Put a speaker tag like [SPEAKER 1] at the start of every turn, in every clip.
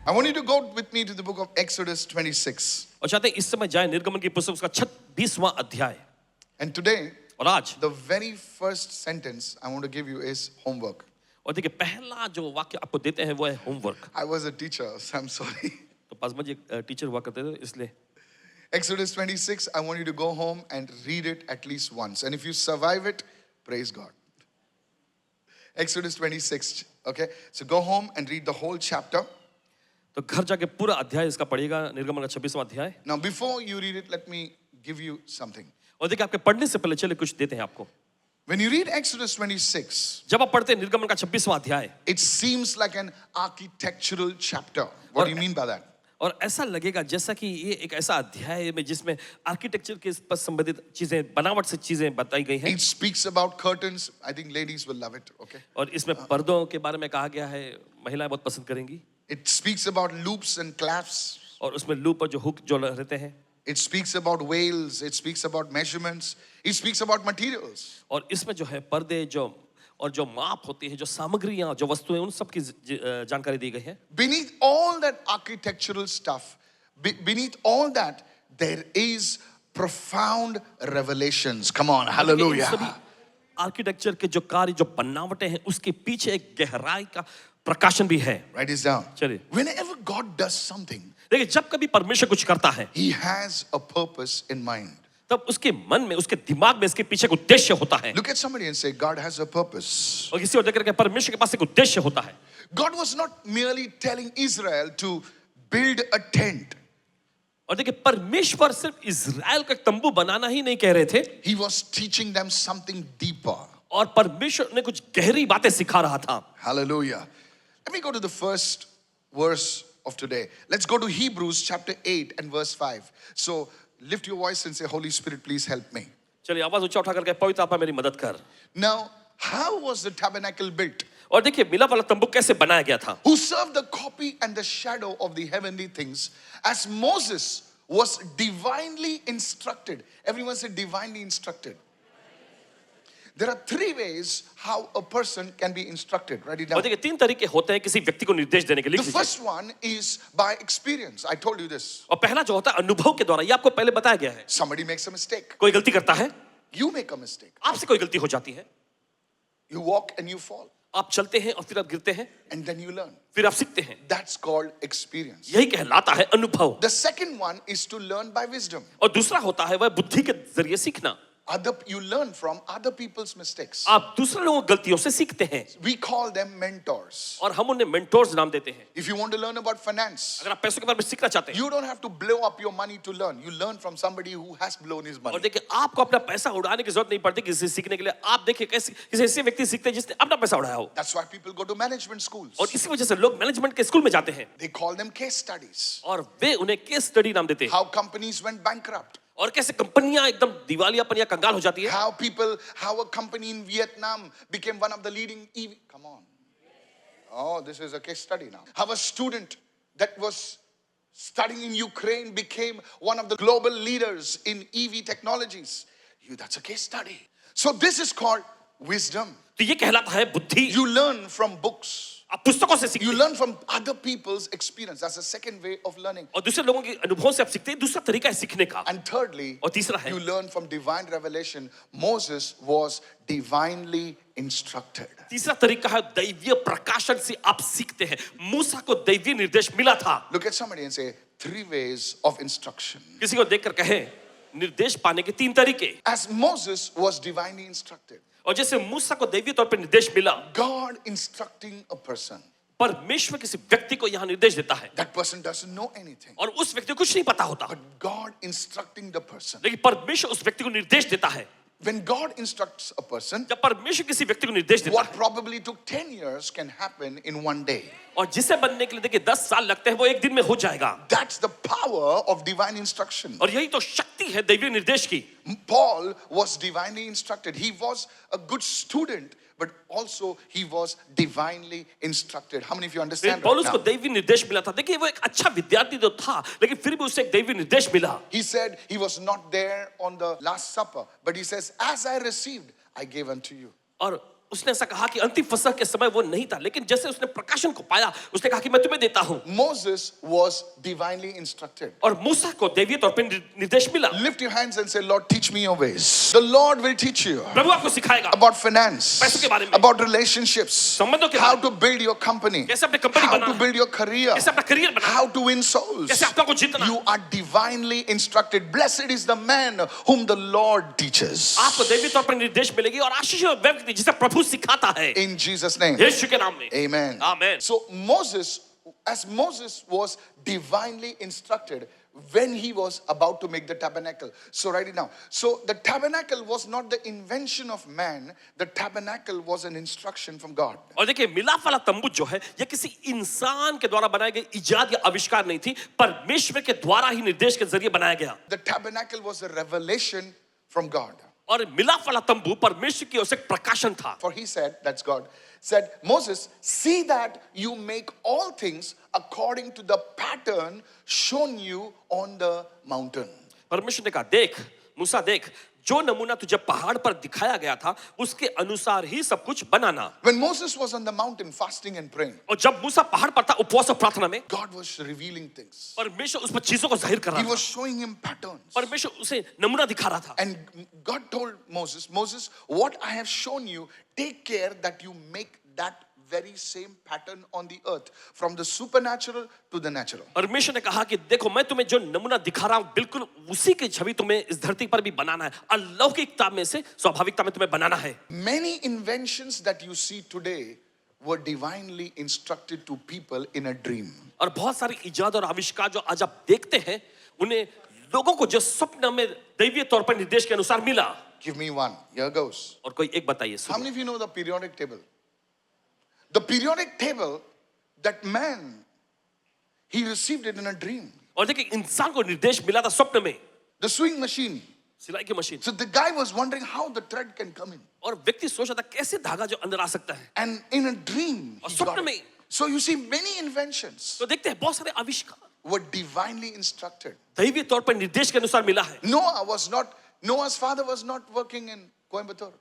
[SPEAKER 1] I want you to go with me to the book of Exodus 26.
[SPEAKER 2] और चाहते हैं इस समय जाए निर्गमन की पुस्तक उसका 26वां अध्याय।
[SPEAKER 1] And today,
[SPEAKER 2] और आज
[SPEAKER 1] the very first sentence I want to give you is homework.
[SPEAKER 2] और देखिए पहला जो वाक्य आपको देते हैं वो है homework.
[SPEAKER 1] I was a teacher, so I'm sorry.
[SPEAKER 2] तो पासवान जी टीचर हुआ करते थे इसलिए
[SPEAKER 1] Exodus 26, I want you to go home and read it at least once. And if you survive it, praise God. Exodus 26, okay? So go home and read the whole chapter.
[SPEAKER 2] तो घर जाके पूरा अध्याय इसका पढ़िएगा, निर्गमन का 26वां अध्याय।
[SPEAKER 1] Now before you read it, let me give you something.
[SPEAKER 2] और देखिए आपके पढ़ने से पहले चले कुछ देते हैं आपको।
[SPEAKER 1] When you read Exodus 26,
[SPEAKER 2] जब आप पढ़ते हैं निर्गमन का 26वां अध्याय,
[SPEAKER 1] it seems like an architectural chapter. What do you mean by that?
[SPEAKER 2] और ऐसा लगेगा जैसा कि ये एक ऐसा अध्याय में जिसमें आर्किटेक्चर के पर संबंधित चीजें, बनावट से चीजें बताई गई हैं।
[SPEAKER 1] It speaks about curtains. I think ladies will love it, okay?
[SPEAKER 2] और इसमें पर्दों के बारे में कहा गया है, महिलाएं बहुत पसंद करेंगी।
[SPEAKER 1] It speaks about loops and clasps.
[SPEAKER 2] और उसमें लूप और जो हुक जो रहते हैं।
[SPEAKER 1] It speaks about veils. It speaks about measurements. It speaks about materials.
[SPEAKER 2] और इसमें जो है पर्दे जो माप होती है, जो सामग्रियां, जो वस्तुएं, उन सब की जानकारी दी गई है।
[SPEAKER 1] Beneath all that architectural stuff, beneath all that, there is profound revelations. Come on, hallelujah.
[SPEAKER 2] सभी आर्किटेक्चर के जो कार्य, जो बनावटें हैं, उसके पीछे एक गहराई का प्रकाशन भी है।
[SPEAKER 1] Write this down.
[SPEAKER 2] चलिए।
[SPEAKER 1] Whenever God does something,
[SPEAKER 2] देखिए जब कभी परमेश्वर कुछ करता है,
[SPEAKER 1] He has a purpose in mind.
[SPEAKER 2] तब उसके मन में, उसके दिमाग में इसके पीछे एक उद्देश्य होता है।
[SPEAKER 1] Look at somebody and say, God has a purpose.
[SPEAKER 2] और किसी और देखकर के परमेश्वर के पास एक उद्देश्य होता है।
[SPEAKER 1] God was not merely telling Israel to build a tent.
[SPEAKER 2] और देखिए परमेश्वर सिर्फ इज़राइल का तंबू बनाना ही नहीं कह रहे थे।
[SPEAKER 1] He was teaching them something deeper.
[SPEAKER 2] और परमेश्वर ने कुछ गहरी बातें सिखा रहा था।
[SPEAKER 1] Hallelujah. Let me go to the first verse of today. Let's go to Hebrews chapter 8 and verse 5. So lift your voice and say, Holy Spirit, please help me.
[SPEAKER 2] चलिए आवाज ऊंचा उठा करके पवित्र आत्मा मेरी मदद कर।
[SPEAKER 1] Now, how was the tabernacle built?
[SPEAKER 2] और देखिए मिलाप वाला तंबू कैसे बनाया गया था।
[SPEAKER 1] Who served the copy and the shadow of the heavenly things, as Moses was divinely instructed. Everyone say divinely instructed. There are three ways how a person can be instructed. Write it down.
[SPEAKER 2] और देखिए तीन तरीके होते हैं किसी व्यक्ति को निर्देश देने के। लिख
[SPEAKER 1] The
[SPEAKER 2] लीजिए।
[SPEAKER 1] first one is by experience. I told you this.
[SPEAKER 2] और पहला जो होता है अनुभव के द्वारा, ये आपको पहले बताया गया है।
[SPEAKER 1] Somebody makes a mistake.
[SPEAKER 2] कोई गलती करता है,
[SPEAKER 1] You make a mistake.
[SPEAKER 2] आपसे कोई गलती हो जाती है,
[SPEAKER 1] You walk and you fall.
[SPEAKER 2] आप चलते हैं और फिर आप गिरते हैं,
[SPEAKER 1] And then you learn.
[SPEAKER 2] फिर आप सीखते हैं।
[SPEAKER 1] That's called experience.
[SPEAKER 2] यही कहलाता है अनुभव।
[SPEAKER 1] The second one is to learn by wisdom.
[SPEAKER 2] और दूसरा होता है वह बुद्धि के जरिए सीखना।
[SPEAKER 1] You learn from other people's mistakes.
[SPEAKER 2] आप दूसरे लोगों की गलतियों से सीखते हैं।
[SPEAKER 1] We call them mentors.
[SPEAKER 2] और हम उन्हें मेंटोर्स नाम देते हैं।
[SPEAKER 1] If you want to learn about finance,
[SPEAKER 2] अगर आप पैसों के बारे में सीखना चाहते हैं,
[SPEAKER 1] you don't have to blow up your money to learn. You learn from somebody who has blown his
[SPEAKER 2] और
[SPEAKER 1] money.
[SPEAKER 2] देखिए आपको अपना पैसा उड़ाने की जरूरत नहीं पड़ती किसी से सीखने के लिए। आप देखिए कैसे किसी ऐसे व्यक्ति सीखते हैं जिसने अपना पैसा उड़ाया हो।
[SPEAKER 1] That's why people go to management schools.
[SPEAKER 2] और इसी वजह से लोग मैनेजमेंट के स्कूल में जाते हैं
[SPEAKER 1] They call them case studies.
[SPEAKER 2] और वे उन्हें केस स्टडी नाम देते हैं।
[SPEAKER 1] How companies went bankrupt.
[SPEAKER 2] और कैसे कंपनियां एकदम दिवालियापन या कंगाल हो जाती है।
[SPEAKER 1] How a company in Vietnam became one of the leading EV. Come on. Oh, this is a case study now. How a student that was studying in Ukraine became one of the global leaders in EV technologies. That's a case study. So this is called wisdom.
[SPEAKER 2] तो ये कहलाता है बुद्धि।
[SPEAKER 1] You learn from books.
[SPEAKER 2] आप पुस्तकों से सीखते
[SPEAKER 1] You
[SPEAKER 2] हैं
[SPEAKER 1] learn from other people's experience. That's the second way of learning.
[SPEAKER 2] और दूसरे लोगों के अनुभव से आप सीखते हैं। दूसरा तरीका है सीखने का।
[SPEAKER 1] And thirdly,
[SPEAKER 2] और तीसरा है
[SPEAKER 1] you learn from divine revelation. Moses was divinely instructed.
[SPEAKER 2] तीसरा तरीका है दैवीय प्रकाशन से आप सीखते हैं। मूसा को दैवीय निर्देश मिला था।
[SPEAKER 1] Look at somebody and say, three ways of instruction.
[SPEAKER 2] किसी को देखकर कहे निर्देश पाने के तीन तरीके।
[SPEAKER 1] As Moses was divinely instructed,
[SPEAKER 2] और जैसे मूसा को दैवीय तौर पर निर्देश मिला,
[SPEAKER 1] God instructing a person.
[SPEAKER 2] परमेश्वर किसी व्यक्ति को यहाँ निर्देश देता है
[SPEAKER 1] That person doesn't know anything.
[SPEAKER 2] और उस व्यक्ति को कुछ नहीं पता होता,
[SPEAKER 1] But God instructing the person.
[SPEAKER 2] लेकिन परमेश्वर उस व्यक्ति को निर्देश देता है।
[SPEAKER 1] When God instructs a person,
[SPEAKER 2] जब परमेश्वर किसी व्यक्ति को निर्देश देता
[SPEAKER 1] what
[SPEAKER 2] है,
[SPEAKER 1] probably took 10 years can happen in one day.
[SPEAKER 2] और जिसे बनने के लिए देखिए 10 साल लगते हैं वो एक दिन में हो जाएगा।
[SPEAKER 1] That's the power of divine instruction.
[SPEAKER 2] और यही तो शक्ति है दैवीय निर्देश की।
[SPEAKER 1] Paul was divinely instructed. He was a good student, but also he was divinely instructed. How many of you understand?
[SPEAKER 2] पौलुस
[SPEAKER 1] Right
[SPEAKER 2] को
[SPEAKER 1] now?
[SPEAKER 2] दैवीय निर्देश मिला था। देखिए वो एक अच्छा विद्यार्थी तो था, लेकिन फिर भी उसे एक दैवीय निर्देश मिला।
[SPEAKER 1] He said he was not there on the Last Supper, but he says, as I received, I gave unto you.
[SPEAKER 2] और उसने ऐसा कहा कि अंतिम फसह के समय वो नहीं था, लेकिन जैसे उसने प्रकाशन को पाया उसने कहा कि मैं तुम्हें देता हूं।
[SPEAKER 1] Moses was divinely instructed.
[SPEAKER 2] और मूसा को दैवीय तौर पर निर्देश मिला।
[SPEAKER 1] Lift your hands and say, Lord, teach me your ways. The Lord will teach you
[SPEAKER 2] प्रभु आपको सिखाएगा
[SPEAKER 1] about finance,
[SPEAKER 2] पैसों के बारे में,
[SPEAKER 1] about relationships,
[SPEAKER 2] संबंधों के
[SPEAKER 1] how
[SPEAKER 2] बारे
[SPEAKER 1] to build your company,
[SPEAKER 2] कैसे अपने company
[SPEAKER 1] how
[SPEAKER 2] banana
[SPEAKER 1] to build your career,
[SPEAKER 2] कैसे अपना career banana,
[SPEAKER 1] how to win souls.
[SPEAKER 2] कैसे आत्मा को जीतना।
[SPEAKER 1] You are divinely instructed. Blessed is the man whom the Lord teaches.
[SPEAKER 2] आपको दैवीय तौर पर निर्देश मिलेगी और आशीष व्यक्ति जिसे प्रभु सिखाता है,
[SPEAKER 1] In Jesus' name.
[SPEAKER 2] यीशु के नाम में।
[SPEAKER 1] Amen.
[SPEAKER 2] Amen.
[SPEAKER 1] So as Moses was divinely instructed when he was about to make the tabernacle. So write it down. So the tabernacle was not the invention of man. The tabernacle was an instruction from God.
[SPEAKER 2] और देखिए मिलाप वाला तंबू जो है ये किसी इंसान के द्वारा बनाई गई इजाद या आविष्कार नहीं थी, परमेश्वर के द्वारा ही निर्देश के जरिए बनाया गया।
[SPEAKER 1] The tabernacle was a revelation from God.
[SPEAKER 2] और मिलाप वाला तंबू परमेश्वर की ओर से प्रकाशन था।
[SPEAKER 1] For he said, that's God, said, Moses, see that you make all things according to the pattern shown you on the mountain.
[SPEAKER 2] परमेश्वर ने कहा, देख मूसा देख, जो नमूना तुझे पहाड़ पर दिखाया गया था उसके अनुसार ही सब कुछ बनाना।
[SPEAKER 1] When Moses was on the mountain fasting and praying,
[SPEAKER 2] और जब मूसा पहाड़ पर था उपवास और प्रार्थना में,
[SPEAKER 1] God was revealing things.
[SPEAKER 2] परमेश्वर उस पर चीजों को जाहिर कर
[SPEAKER 1] He
[SPEAKER 2] रहा
[SPEAKER 1] was
[SPEAKER 2] था।
[SPEAKER 1] showing him patterns.
[SPEAKER 2] परमेश्वर उसे नमूना दिखा रहा था।
[SPEAKER 1] And God told Moses, Moses, what I have shown you, take care that you make that very same pattern on the earth, from the supernatural to the natural.
[SPEAKER 2] परमेश्वर ने कहा कि देखो मैं तुम्हें जो नमूना दिखा रहा हूं बिल्कुल उसी की छवि तुम्हें इस धरती पर भी बनाना है, अलौकिकता में से स्वाभाविकता में तुम्हें बनाना है।
[SPEAKER 1] Many inventions that you see today were divinely instructed to people in a dream.
[SPEAKER 2] और बहुत सारी इजाद और आविष्कार जो आज आप देखते हैं उन्हें लोगों को जो स्वप्न में दैवीय तौर पर निर्देश के अनुसार मिला।
[SPEAKER 1] Give me one. Here goes.
[SPEAKER 2] और कोई एक बताइए।
[SPEAKER 1] How many of you know the periodic table? The periodic table, that man, he received it in a dream.
[SPEAKER 2] और देखिए इंसान को निर्देश मिला था स्वप्न में।
[SPEAKER 1] The sewing machine.
[SPEAKER 2] सिलाई की machine.
[SPEAKER 1] So the guy was wondering how the thread can come in.
[SPEAKER 2] और व्यक्ति सोच रहा था कैसे धागा जो अंदर आ सकता है।
[SPEAKER 1] And in a dream,
[SPEAKER 2] और
[SPEAKER 1] he got
[SPEAKER 2] स्वप्न
[SPEAKER 1] it.
[SPEAKER 2] में।
[SPEAKER 1] So you see, many inventions
[SPEAKER 2] तो देखते हैं बहुत सारे आविष्कार
[SPEAKER 1] were divinely instructed.
[SPEAKER 2] दैवीय तौर पर निर्देश के अनुसार मिला है।
[SPEAKER 1] Noah's father was not working in Coimbatore.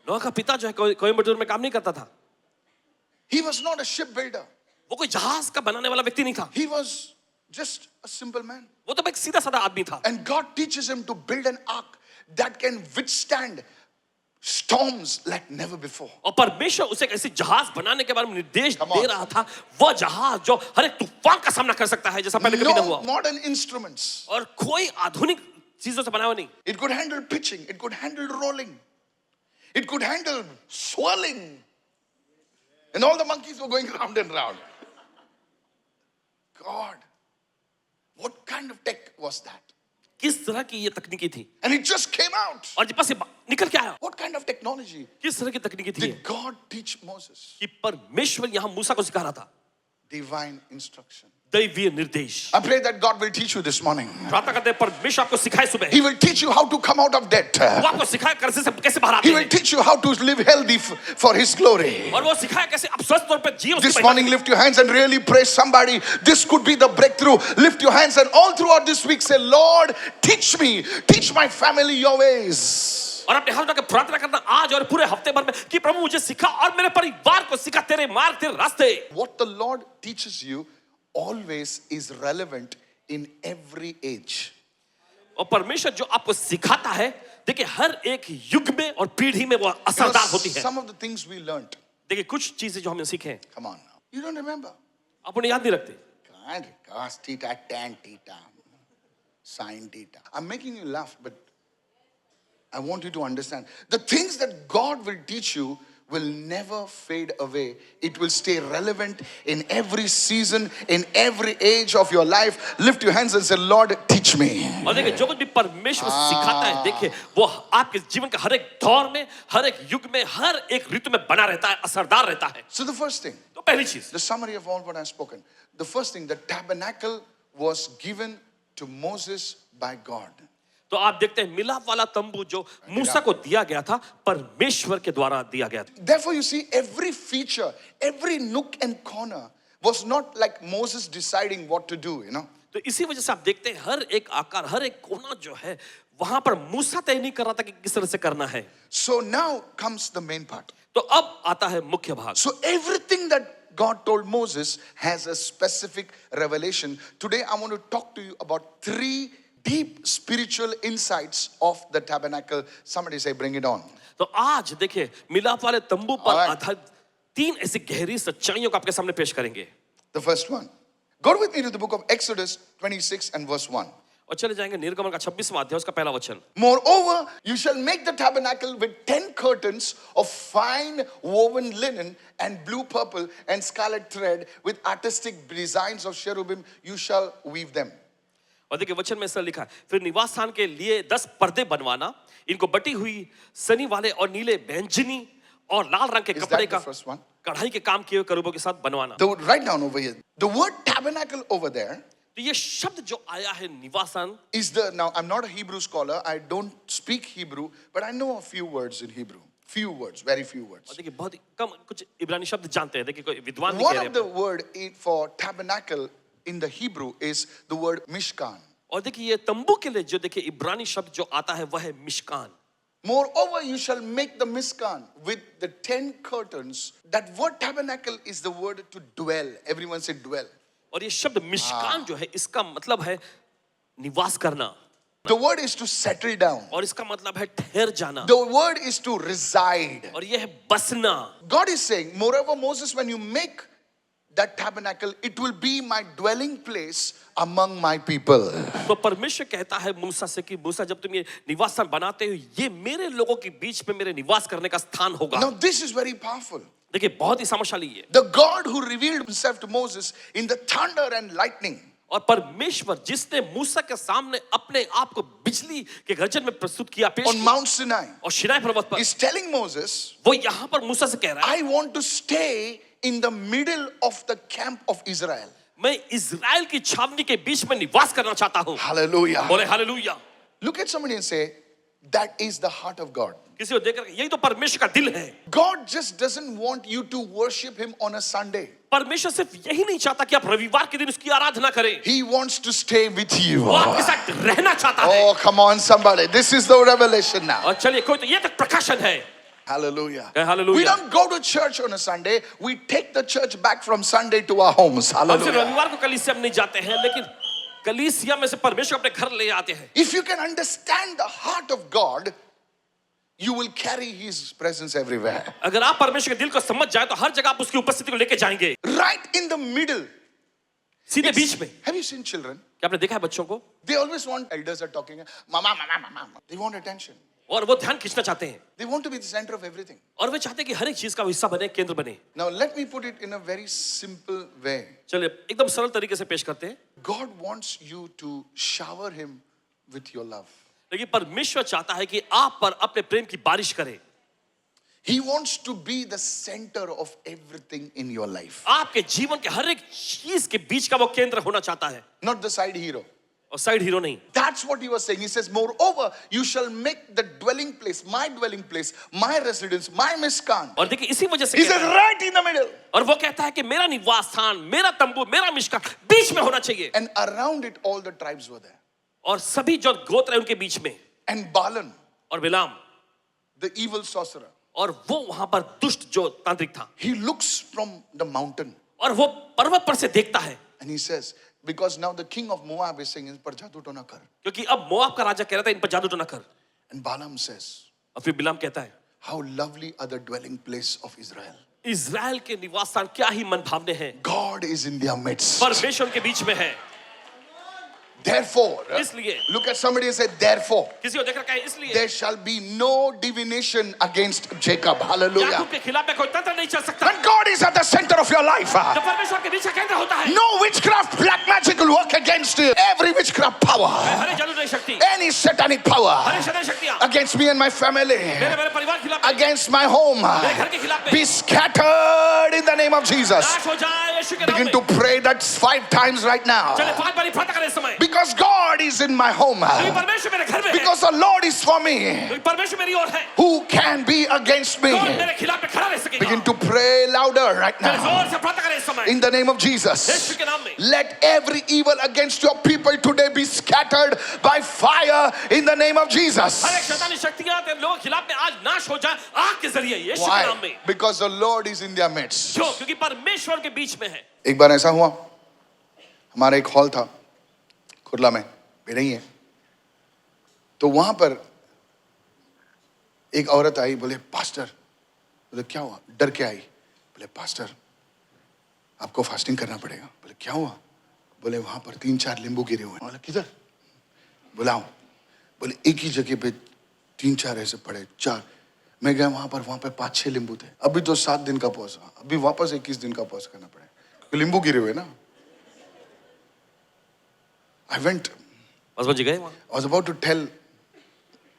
[SPEAKER 2] नोआ का पिता जो है कोयम्बटूर में काम नहीं करता था।
[SPEAKER 1] He was not a shipbuilder.
[SPEAKER 2] वो कोई जहाज का बनाने वाला व्यक्ति नहीं था।
[SPEAKER 1] He was just a simple man.
[SPEAKER 2] वो तो एक सीधा साधा आदमी था।
[SPEAKER 1] And God teaches him to build an ark that can withstand storms like never before.
[SPEAKER 2] और परमेश्वर उसे एक ऐसी जहाज बनाने के बारे में निर्देश
[SPEAKER 1] Come on.
[SPEAKER 2] दे रहा था, वो जहाज जो हर एक तूफान का सामना कर सकता है जैसा पहले कभी ना
[SPEAKER 1] No
[SPEAKER 2] हुआ।
[SPEAKER 1] modern instruments.
[SPEAKER 2] और कोई आधुनिक चीजों से बना हुआ नहीं।
[SPEAKER 1] It could handle pitching. It could handle rolling. It could handle swirling. And all the monkeys were going round and round. God, what kind of tech was that?
[SPEAKER 2] किस तरह की ये तकनीकी थी?
[SPEAKER 1] And it just came out.
[SPEAKER 2] और जब से निकल के आया,
[SPEAKER 1] What kind of technology
[SPEAKER 2] किस तरह की तकनीकी थी?
[SPEAKER 1] did God teach Moses?
[SPEAKER 2] कि परमेश्वर यहाँ मूसा को सिखा रहा था।
[SPEAKER 1] Divine instruction.
[SPEAKER 2] दैवीय निर्देश।
[SPEAKER 1] I pray that God will teach you this morning.
[SPEAKER 2] प्रार्थना करते हैं परमेश्वर आपको सिखाए सुबह।
[SPEAKER 1] He will teach you how to come out of debt.
[SPEAKER 2] वो आपको सिखाए कर्ज से कैसे बाहर आते
[SPEAKER 1] He will
[SPEAKER 2] हैं।
[SPEAKER 1] teach you how to live healthy for His glory.
[SPEAKER 2] और वो सिखाए कैसे आप स्वस्थ तौर पर जियो।
[SPEAKER 1] This morning, lift your hands and really praise somebody. This could be the breakthrough. Lift your hands and all throughout this week say, Lord, teach me, teach my family your ways.
[SPEAKER 2] और अपने हाथ उठाकर प्रार्थना करना आज और पूरे हफ्ते भर में कि प्रभु मुझे सिखा और मेरे परिवार को सिखा तेरे मार्ग तेरे रास्ते।
[SPEAKER 1] What the Lord teaches you always is relevant in every age.
[SPEAKER 2] और परमेश्वर जो आपको सिखाता है देखिए हर एक युग में और पीढ़ी में वो
[SPEAKER 1] You know,
[SPEAKER 2] असरदार होती है।
[SPEAKER 1] some of the things we learned.
[SPEAKER 2] देखिए कुछ चीजें जो हमने सीखे हैं
[SPEAKER 1] Come on now. You don't remember?
[SPEAKER 2] आप उन्हें याद नहीं रखते।
[SPEAKER 1] God, cos theta, tan theta, sin theta. I'm making you laugh, but I want you to understand. The things that God will teach you will never fade away. It will stay relevant in every season, in every age of your life. Lift your hands and say, Lord, teach me.
[SPEAKER 2] और देखिए जो कुछ भी परमेश्वर सिखाता है देखिए वो आपके जीवन का हर एक दौर में हर एक युग में हर एक ऋतु में बना रहता है असरदार रहता है।
[SPEAKER 1] So the first thing,
[SPEAKER 2] तो पहली चीज
[SPEAKER 1] the summary of all what I've spoken. The first thing, the tabernacle was given to Moses by God.
[SPEAKER 2] तो आप देखते हैं मिलाप वाला तंबू जो मूसा को दिया गया था परमेश्वर के द्वारा दिया गया था।
[SPEAKER 1] Therefore, you see, every feature, every nook and corner was not like Moses deciding what to do, you know.
[SPEAKER 2] तो इसी वजह से आप देखते हैं हर एक आकार हर एक कोना जो है वहां पर मूसा तय नहीं कर रहा था कि किस तरह से करना है।
[SPEAKER 1] So now comes the main part.
[SPEAKER 2] तो अब आता है मुख्य भाग।
[SPEAKER 1] So everything that God told Moses has a specific revelation. Today I want to talk to you about 3 deep spiritual insights of the tabernacle. Somebody say, bring it on.
[SPEAKER 2] तो आज देखिए मिलाप वाले तंबू पर
[SPEAKER 1] Alright.
[SPEAKER 2] आधारित 3 ऐसी गहरी सच्चाइयों को आपके सामने पेश करेंगे।
[SPEAKER 1] The first one. Go with me to the book of Exodus 26 and verse 1.
[SPEAKER 2] और चले जाएंगे निर्गमन का 26वां अध्याय उसका पहला वचन।
[SPEAKER 1] Moreover, you shall make the tabernacle with 10 curtains of fine woven linen and blue, purple, and scarlet thread with artistic designs of cherubim. You shall weave them.
[SPEAKER 2] और देखिए वचन में ऐसा लिखा है, फिर निवास स्थान के लिए 10 पर्दे बनवाना, इनको बटी हुई सनी वाले और नीले बैंजनी और लाल रंग के
[SPEAKER 1] Is
[SPEAKER 2] कपड़े
[SPEAKER 1] that the
[SPEAKER 2] का
[SPEAKER 1] first one?
[SPEAKER 2] कढ़ाई के काम किए हुए करूबों के साथ बनवाना।
[SPEAKER 1] Write down over here. The word tabernacle over there
[SPEAKER 2] तो ये शब्द जो आया है Nivasan,
[SPEAKER 1] is the, now I'm not a Hebrew scholar, I don't speak Hebrew, but I know a few words in Hebrew. Few words, very few
[SPEAKER 2] और
[SPEAKER 1] words.
[SPEAKER 2] देखिए बहुत ही कम कुछ इब्रानी शब्द जानते हैं, देखिए कोई विद्वान नहीं
[SPEAKER 1] One
[SPEAKER 2] कह
[SPEAKER 1] of the
[SPEAKER 2] रहे हैं।
[SPEAKER 1] word for tabernacle in the Hebrew is the word mishkan.
[SPEAKER 2] और देखिए ये तंबू के लिए जो देखिए इब्रानी शब्द जो आता है वह है मिशकान।
[SPEAKER 1] Moreover, you shall make the mishkan with the 10 curtains. That word tabernacle is the word to dwell. Everyone say dwell.
[SPEAKER 2] और ये शब्द मिशकान जो है इसका मतलब है निवास करना,
[SPEAKER 1] The word is to settle down.
[SPEAKER 2] और इसका मतलब है ठहर जाना,
[SPEAKER 1] The word is to reside.
[SPEAKER 2] और ये है बसना।
[SPEAKER 1] God is saying, moreover, Moses, when you make that tabernacle, it will be my dwelling place among my people.
[SPEAKER 2] तो परमेश्वर कहता है मूसा से कि मूसा जब तुम ये निवास स्थान बनाते हो ये मेरे लोगों के बीच में मेरे निवास करने का स्थान होगा।
[SPEAKER 1] Now, this is very powerful.
[SPEAKER 2] देखिए बहुत ही सामर्थ्यशाली है।
[SPEAKER 1] The God who revealed himself to Moses in the thunder and lightning
[SPEAKER 2] और परमेश्वर जिसने मूसा के सामने अपने आप को बिजली के गर्जन में प्रस्तुत किया, पेश
[SPEAKER 1] on
[SPEAKER 2] किया,
[SPEAKER 1] Mount Sinai
[SPEAKER 2] और शिनाई पर्वत पर
[SPEAKER 1] is telling Moses,
[SPEAKER 2] वो यहाँ पर मूसा से कह रहा है,
[SPEAKER 1] I want to stay in the middle of the camp of Israel.
[SPEAKER 2] मैं इजराइल की छावनी के बीच में निवास करना चाहता हूँ।
[SPEAKER 1] Hallelujah.
[SPEAKER 2] बोले hallelujah.
[SPEAKER 1] Look at somebody and say, that is the heart of God.
[SPEAKER 2] किसी को देखकर यही तो परमेश्वर का दिल है।
[SPEAKER 1] God just doesn't want you to worship him on a Sunday.
[SPEAKER 2] परमेश्वर सिर्फ यही नहीं चाहता कि आप रविवार के दिन उसकी आराधना करें,
[SPEAKER 1] He wants to stay with you.
[SPEAKER 2] वो आपके साथ रहना चाहता है।
[SPEAKER 1] Oh, come on, somebody. This is the revelation now.
[SPEAKER 2] और चलिए कोई तो ये तक प्रकाशन है।
[SPEAKER 1] Hallelujah.
[SPEAKER 2] Hallelujah.
[SPEAKER 1] We don't go to church on a Sunday. We take the church back from Sunday to our homes.
[SPEAKER 2] हम सिर्फ
[SPEAKER 1] Hallelujah.
[SPEAKER 2] रविवार को कलीसिया में नहीं जाते हैं, लेकिन कलीसिया में से परमेश्वर अपने घर ले आते हैं।
[SPEAKER 1] If you can understand the heart of God, you will carry his presence everywhere.
[SPEAKER 2] अगर आप परमेश्वर के दिल को समझ जाए तो हर जगह आप उसकी उपस्थिति को लेके जाएंगे।
[SPEAKER 1] Right in the middle.
[SPEAKER 2] सीधे बीच में।
[SPEAKER 1] Have you seen children?
[SPEAKER 2] क्या आपने देखा है बच्चों को?
[SPEAKER 1] They always want, elders are talking, mama, mama, mama. They want attention.
[SPEAKER 2] और वो ध्यान खींचना चाहते हैं,
[SPEAKER 1] They want to be the center of everything.
[SPEAKER 2] और वे चाहते हैं कि हर एक चीज का हिस्सा बने, केंद्र बने।
[SPEAKER 1] Now let me put it in a very simple way.
[SPEAKER 2] चलिए एकदम सरल तरीके से पेश करते हैं।
[SPEAKER 1] God wants you to shower him with your love.
[SPEAKER 2] लेकिन परमेश्वर चाहता है कि आप पर अपने प्रेम की बारिश करे।
[SPEAKER 1] He wants to be the center of everything in your life.
[SPEAKER 2] आपके जीवन के हर एक चीज के बीच का वो केंद्र होना चाहता है,
[SPEAKER 1] Not the side hero.
[SPEAKER 2] और साइड हीरो नहीं।
[SPEAKER 1] That's what he was saying. He says, moreover, you shall make the dwelling place, my residence, my mishkan.
[SPEAKER 2] और देखिए इसी वजह से
[SPEAKER 1] He
[SPEAKER 2] कहता
[SPEAKER 1] says,
[SPEAKER 2] है,
[SPEAKER 1] right in the middle.
[SPEAKER 2] और वो कहता है कि मेरा निवास स्थान, मेरा तंबू, मेरा मिशकान बीच में होना चाहिए,
[SPEAKER 1] And around it, all the tribes were there.
[SPEAKER 2] और सभी जो गोत्र है उनके बीच में,
[SPEAKER 1] And Balaam,
[SPEAKER 2] और बिलाम,
[SPEAKER 1] the evil sorcerer,
[SPEAKER 2] और वो वहां पर दुष्ट जो तांत्रिक था,
[SPEAKER 1] he looks from the mountain
[SPEAKER 2] और वो पर्वत पर से देखता है,
[SPEAKER 1] and he says, because now the king of Moab is saying, "In par jadoo to na kar."
[SPEAKER 2] क्योंकि अब मोआब का राजा कह रहा था इन पर जादू तो ना कर।
[SPEAKER 1] And Balaam says,
[SPEAKER 2] और फिर बिलाम कहता है,
[SPEAKER 1] how lovely are the dwelling place of Israel.
[SPEAKER 2] Israel के निवास स्थान क्या ही मन भावने हैं,
[SPEAKER 1] God is in their midst.
[SPEAKER 2] परमेश्वर उनके बीच में है।
[SPEAKER 1] Therefore,
[SPEAKER 2] इसलिए
[SPEAKER 1] look at somebody and say, therefore,
[SPEAKER 2] किसी को देखकर कहे इसलिए
[SPEAKER 1] there shall be no divination against Jacob. Hallelujah.
[SPEAKER 2] याकूब के खिलाफ में कोई तंत्र नहीं चल सकता।
[SPEAKER 1] When God is at the center of your life,
[SPEAKER 2] जब परमेश्वर के बीच का केंद्र होता है,
[SPEAKER 1] no witchcraft, black magic will work against you. Every witchcraft power,
[SPEAKER 2] हर एक जादू नहीं शक्ति,
[SPEAKER 1] any satanic power
[SPEAKER 2] हर एक शैतानी शक्तियां
[SPEAKER 1] against me and my family,
[SPEAKER 2] मेरे परिवार के खिलाफ,
[SPEAKER 1] against my home,
[SPEAKER 2] मेरे घर के खिलाफ में
[SPEAKER 1] be scattered in the name of Jesus.
[SPEAKER 2] नाश हो जाए यीशु के नाम
[SPEAKER 1] Begin
[SPEAKER 2] में।
[SPEAKER 1] to pray that 5 times right now.
[SPEAKER 2] चलिए 5 बारी प्रार्थना करें इस समय,
[SPEAKER 1] Because God is is in my home.
[SPEAKER 2] क्योंकि परमेश्वर मेरे घर में है,
[SPEAKER 1] Because the Lord is for me.
[SPEAKER 2] क्योंकि परमेश्वर मेरी ओर है,
[SPEAKER 1] Who can be against me?
[SPEAKER 2] कौन मेरे खिलाफ में खड़ा रह सकेगा?
[SPEAKER 1] Begin to pray louder right
[SPEAKER 2] चलिए
[SPEAKER 1] now.
[SPEAKER 2] जोर से प्रार्थना करें इस समय
[SPEAKER 1] In the name of
[SPEAKER 2] Yeshu
[SPEAKER 1] Jesus.
[SPEAKER 2] के नाम में।
[SPEAKER 1] Let every evil against your people today be scattered by fire in the name of Jesus.
[SPEAKER 2] हर एक शैतानी शक्तियां तेरे लोगों के खिलाफ में आज नाश हो जाए आग के जरिए यीशु के नाम
[SPEAKER 1] Why?
[SPEAKER 2] में।
[SPEAKER 1] Because the Lord is in their midst.
[SPEAKER 2] क्यों? क्योंकि परमेश्वर के बीच में है।
[SPEAKER 1] एक बार ऐसा हुआ, हमारा एक हॉल था खुरला में, भी नहीं है, तो वहां पर एक औरत आई, बोले पास्टर, बोले क्या हुआ? डर के आई, बोले पास्टर आपको फास्टिंग करना पड़ेगा। बोले क्या हुआ? बोले वहां पर 3-4 नींबू गिरे हुए हैं। बोले किधर? बुलाओ। बोले एक ही जगह पे 3-4 ऐसे पड़े, 4। मैं गया वहां पे 5-6 नींबू थे। अभी तो 7 दिन का पॉज, अभी वापस 21 दिन का पॉज करना पड़ेगा क्योंकि नींबू गिरे हुए ना। I went.
[SPEAKER 2] पासवान जी गए वहां।
[SPEAKER 1] I was about to tell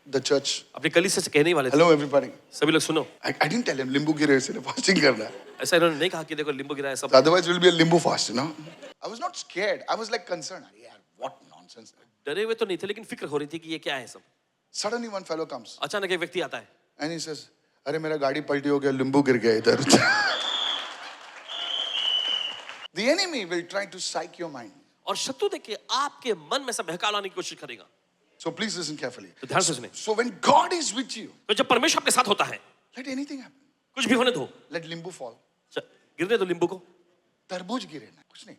[SPEAKER 1] the church,
[SPEAKER 2] अपने कलीसिया से कहने ही वाले थे।
[SPEAKER 1] hello everybody.
[SPEAKER 2] सभी लोग सुनो,
[SPEAKER 1] I didn't tell him limbu गिरे इसलिए fasting करना है.
[SPEAKER 2] ऐसा इन्होंने नहीं कहा कि देखो नींबू गिरा है सब।
[SPEAKER 1] Otherwise it will be a limbu fast, you know. I was not scared. I was like concerned. Yeah, what nonsense.
[SPEAKER 2] डरे हुए तो नहीं थे लेकिन फिक्र हो रही थी कि ये क्या है सब।
[SPEAKER 1] Suddenly one fellow comes
[SPEAKER 2] अचानक एक व्यक्ति आता है
[SPEAKER 1] and he says, अरे मेरा गाड़ी पलटी हो गया, limbu गिर गया इधर. The enemy will try to psych your mind.
[SPEAKER 2] और शत्रु देखिए आपके मन में से बहका लाने की कोशिश करेगा।
[SPEAKER 1] So please listen carefully.
[SPEAKER 2] तो ध्यान से सुने।
[SPEAKER 1] So when God is with you,
[SPEAKER 2] तो जब परमेश्वर आपके साथ होता है,
[SPEAKER 1] let anything happen.
[SPEAKER 2] कुछ भी होने दो,
[SPEAKER 1] Let limbu fall.
[SPEAKER 2] गिरने दो नींबू को।
[SPEAKER 1] तरबूज गिरे ना, कुछ नहीं.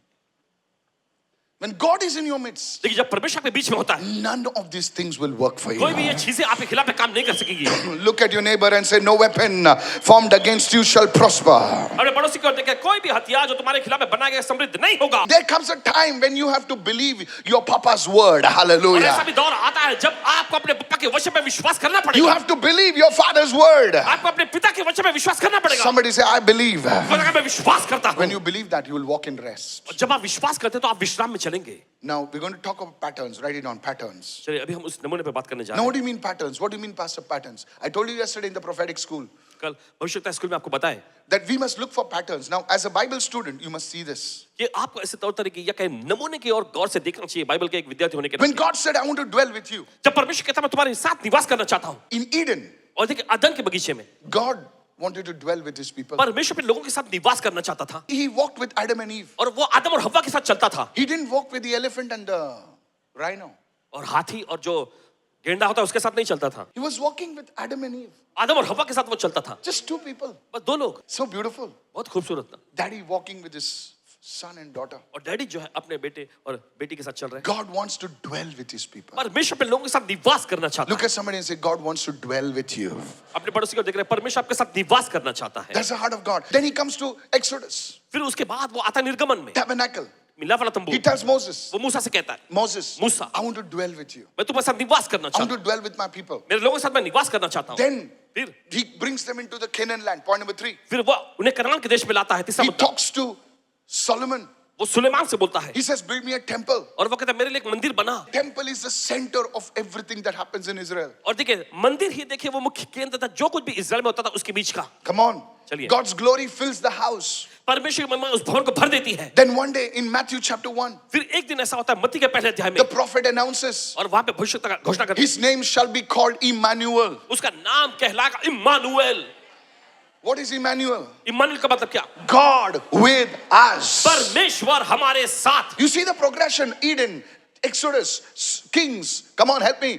[SPEAKER 1] When God is in your midst,
[SPEAKER 2] देखिए जब परमेश्वर आपके बीच में होता है,
[SPEAKER 1] none of these things will work for you.
[SPEAKER 2] कोई भी ये चीजें आपके खिलाफ में काम नहीं कर सकेगी।
[SPEAKER 1] Look at your neighbor and say, no weapon formed against you shall prosper.
[SPEAKER 2] अपने पड़ोसी को देखे कोई भी हथियार जो तुम्हारे खिलाफ में बना गया समृद्ध नहीं होगा।
[SPEAKER 1] There comes a time when you have to believe your papa's word.
[SPEAKER 2] और ऐसा
[SPEAKER 1] Hallelujah.
[SPEAKER 2] भी दौर आता है जब आपको अपने पापा के वचन में विश्वास करना
[SPEAKER 1] You
[SPEAKER 2] पड़ेगा।
[SPEAKER 1] have to believe your father's word.
[SPEAKER 2] आपको अपने पिता के वचन में विश्वास करना पड़ेगा।
[SPEAKER 1] Somebody say, I believe.
[SPEAKER 2] मैं विश्वास करता हूँ।
[SPEAKER 1] When you believe that, you will walk in rest.
[SPEAKER 2] और जब आप विश्वास करते हैं तो आप विश्राम में चलेंगे।
[SPEAKER 1] Now, we're going to talk about patterns. Write it down, patterns.
[SPEAKER 2] चलिए अभी हम उस नमूने पे बात करने जा
[SPEAKER 1] Now,
[SPEAKER 2] रहे
[SPEAKER 1] what do you mean patterns? What do you mean, Pastor, patterns? I told you yesterday in the prophetic school
[SPEAKER 2] हैं। कल भविष्यता स्कूल में आपको बताएं
[SPEAKER 1] that we must look for patterns. Now, as a Bible student, you must see this.
[SPEAKER 2] कि आपको ऐसे तौर तरीके या कहीं नमूने की ओर गौर से देखना चाहिए बाइबल के एक विद्यार्थी होने के
[SPEAKER 1] When
[SPEAKER 2] नाते।
[SPEAKER 1] God said, I want to dwell with you,
[SPEAKER 2] जब परमेश्वर कहता है मैं तुम्हारे साथ निवास करना चाहता हूँ,
[SPEAKER 1] in Eden,
[SPEAKER 2] और देखिए अदन के बगीचे में
[SPEAKER 1] God wanted to dwell with his people.
[SPEAKER 2] परमेश्वर पे लोगों के साथ निवास करना चाहता था
[SPEAKER 1] He walked with Adam and Eve.
[SPEAKER 2] और वो आदम और हव्वा के साथ चलता था।
[SPEAKER 1] He didn't walk with the elephant and the rhino.
[SPEAKER 2] और हाथी और जो गेंडा होता है उसके साथ नहीं चलता था।
[SPEAKER 1] He was walking with Adam and Eve.
[SPEAKER 2] आदम और हव्वा के साथ वो चलता था।
[SPEAKER 1] Just 2 people.
[SPEAKER 2] बस 2 लोग,
[SPEAKER 1] So beautiful.
[SPEAKER 2] बहुत खूबसूरत था।
[SPEAKER 1] Daddy walking with his son and daughter.
[SPEAKER 2] और डैडी जो है अपने बेटे और बेटी के साथ चल रहे हैं।
[SPEAKER 1] God wants to dwell with his people.
[SPEAKER 2] परमेश्वर पे लोगों के साथ निवास करना चाहता
[SPEAKER 1] Look
[SPEAKER 2] है।
[SPEAKER 1] at somebody and say, God wants to dwell with you.
[SPEAKER 2] अपने पड़ोसी को देख रहे हैं परमेश्वर आपके साथ निवास करना चाहता है।
[SPEAKER 1] That's the heart of God. Then he comes to Exodus,
[SPEAKER 2] फिर उसके बाद वो आता है निर्गमन में,
[SPEAKER 1] tabernacle.
[SPEAKER 2] मिलाप वाला तंबू।
[SPEAKER 1] He tells Moses,
[SPEAKER 2] वो मूसा से कहता है
[SPEAKER 1] Moses,
[SPEAKER 2] Musa.
[SPEAKER 1] I want to dwell with you.
[SPEAKER 2] मैं तुम्हारे साथ निवास करना
[SPEAKER 1] I
[SPEAKER 2] चाहता
[SPEAKER 1] want
[SPEAKER 2] हूँ,
[SPEAKER 1] to dwell with my people.
[SPEAKER 2] मेरे लोगों के साथ मैं निवास करना चाहता हूँ।
[SPEAKER 1] Then
[SPEAKER 2] फिर
[SPEAKER 1] he brings them into the Canaan land. Point number 3.
[SPEAKER 2] वो उन्हें कनान के देश में लाता है। तीसरा
[SPEAKER 1] He
[SPEAKER 2] मुद्दा,
[SPEAKER 1] talks to Solomon.
[SPEAKER 2] वो सुलेमान से बोलता है
[SPEAKER 1] He says, build me a temple.
[SPEAKER 2] और वो कहता है मेरे लिए एक मंदिर बना।
[SPEAKER 1] Temple is the center of everything that happens in Israel.
[SPEAKER 2] और देखिए मंदिर ही देखिए वो मुख्य केंद्र था जो कुछ भी इस्राएल में होता था उसके बीच का।
[SPEAKER 1] Come on.
[SPEAKER 2] चलिए।
[SPEAKER 1] God's glory fills the house.
[SPEAKER 2] परमेश्वर की महिमा उस भवन को भर देती है।
[SPEAKER 1] Then one day in Matthew chapter 1,
[SPEAKER 2] फिर एक दिन ऐसा होता है मत्ती के पहले अध्याय में,
[SPEAKER 1] the prophet announces,
[SPEAKER 2] और वहां पे भविष्यता का घोषणा करता है
[SPEAKER 1] his name shall be called Emmanuel.
[SPEAKER 2] उसका नाम कहलाएगा Emmanuel.
[SPEAKER 1] What is Emmanuel?
[SPEAKER 2] Emmanuel का मतलब क्या?
[SPEAKER 1] God with us.
[SPEAKER 2] परमेश्वर हमारे साथ।
[SPEAKER 1] You see the progression, Eden, Exodus, Kings. Come on, help me.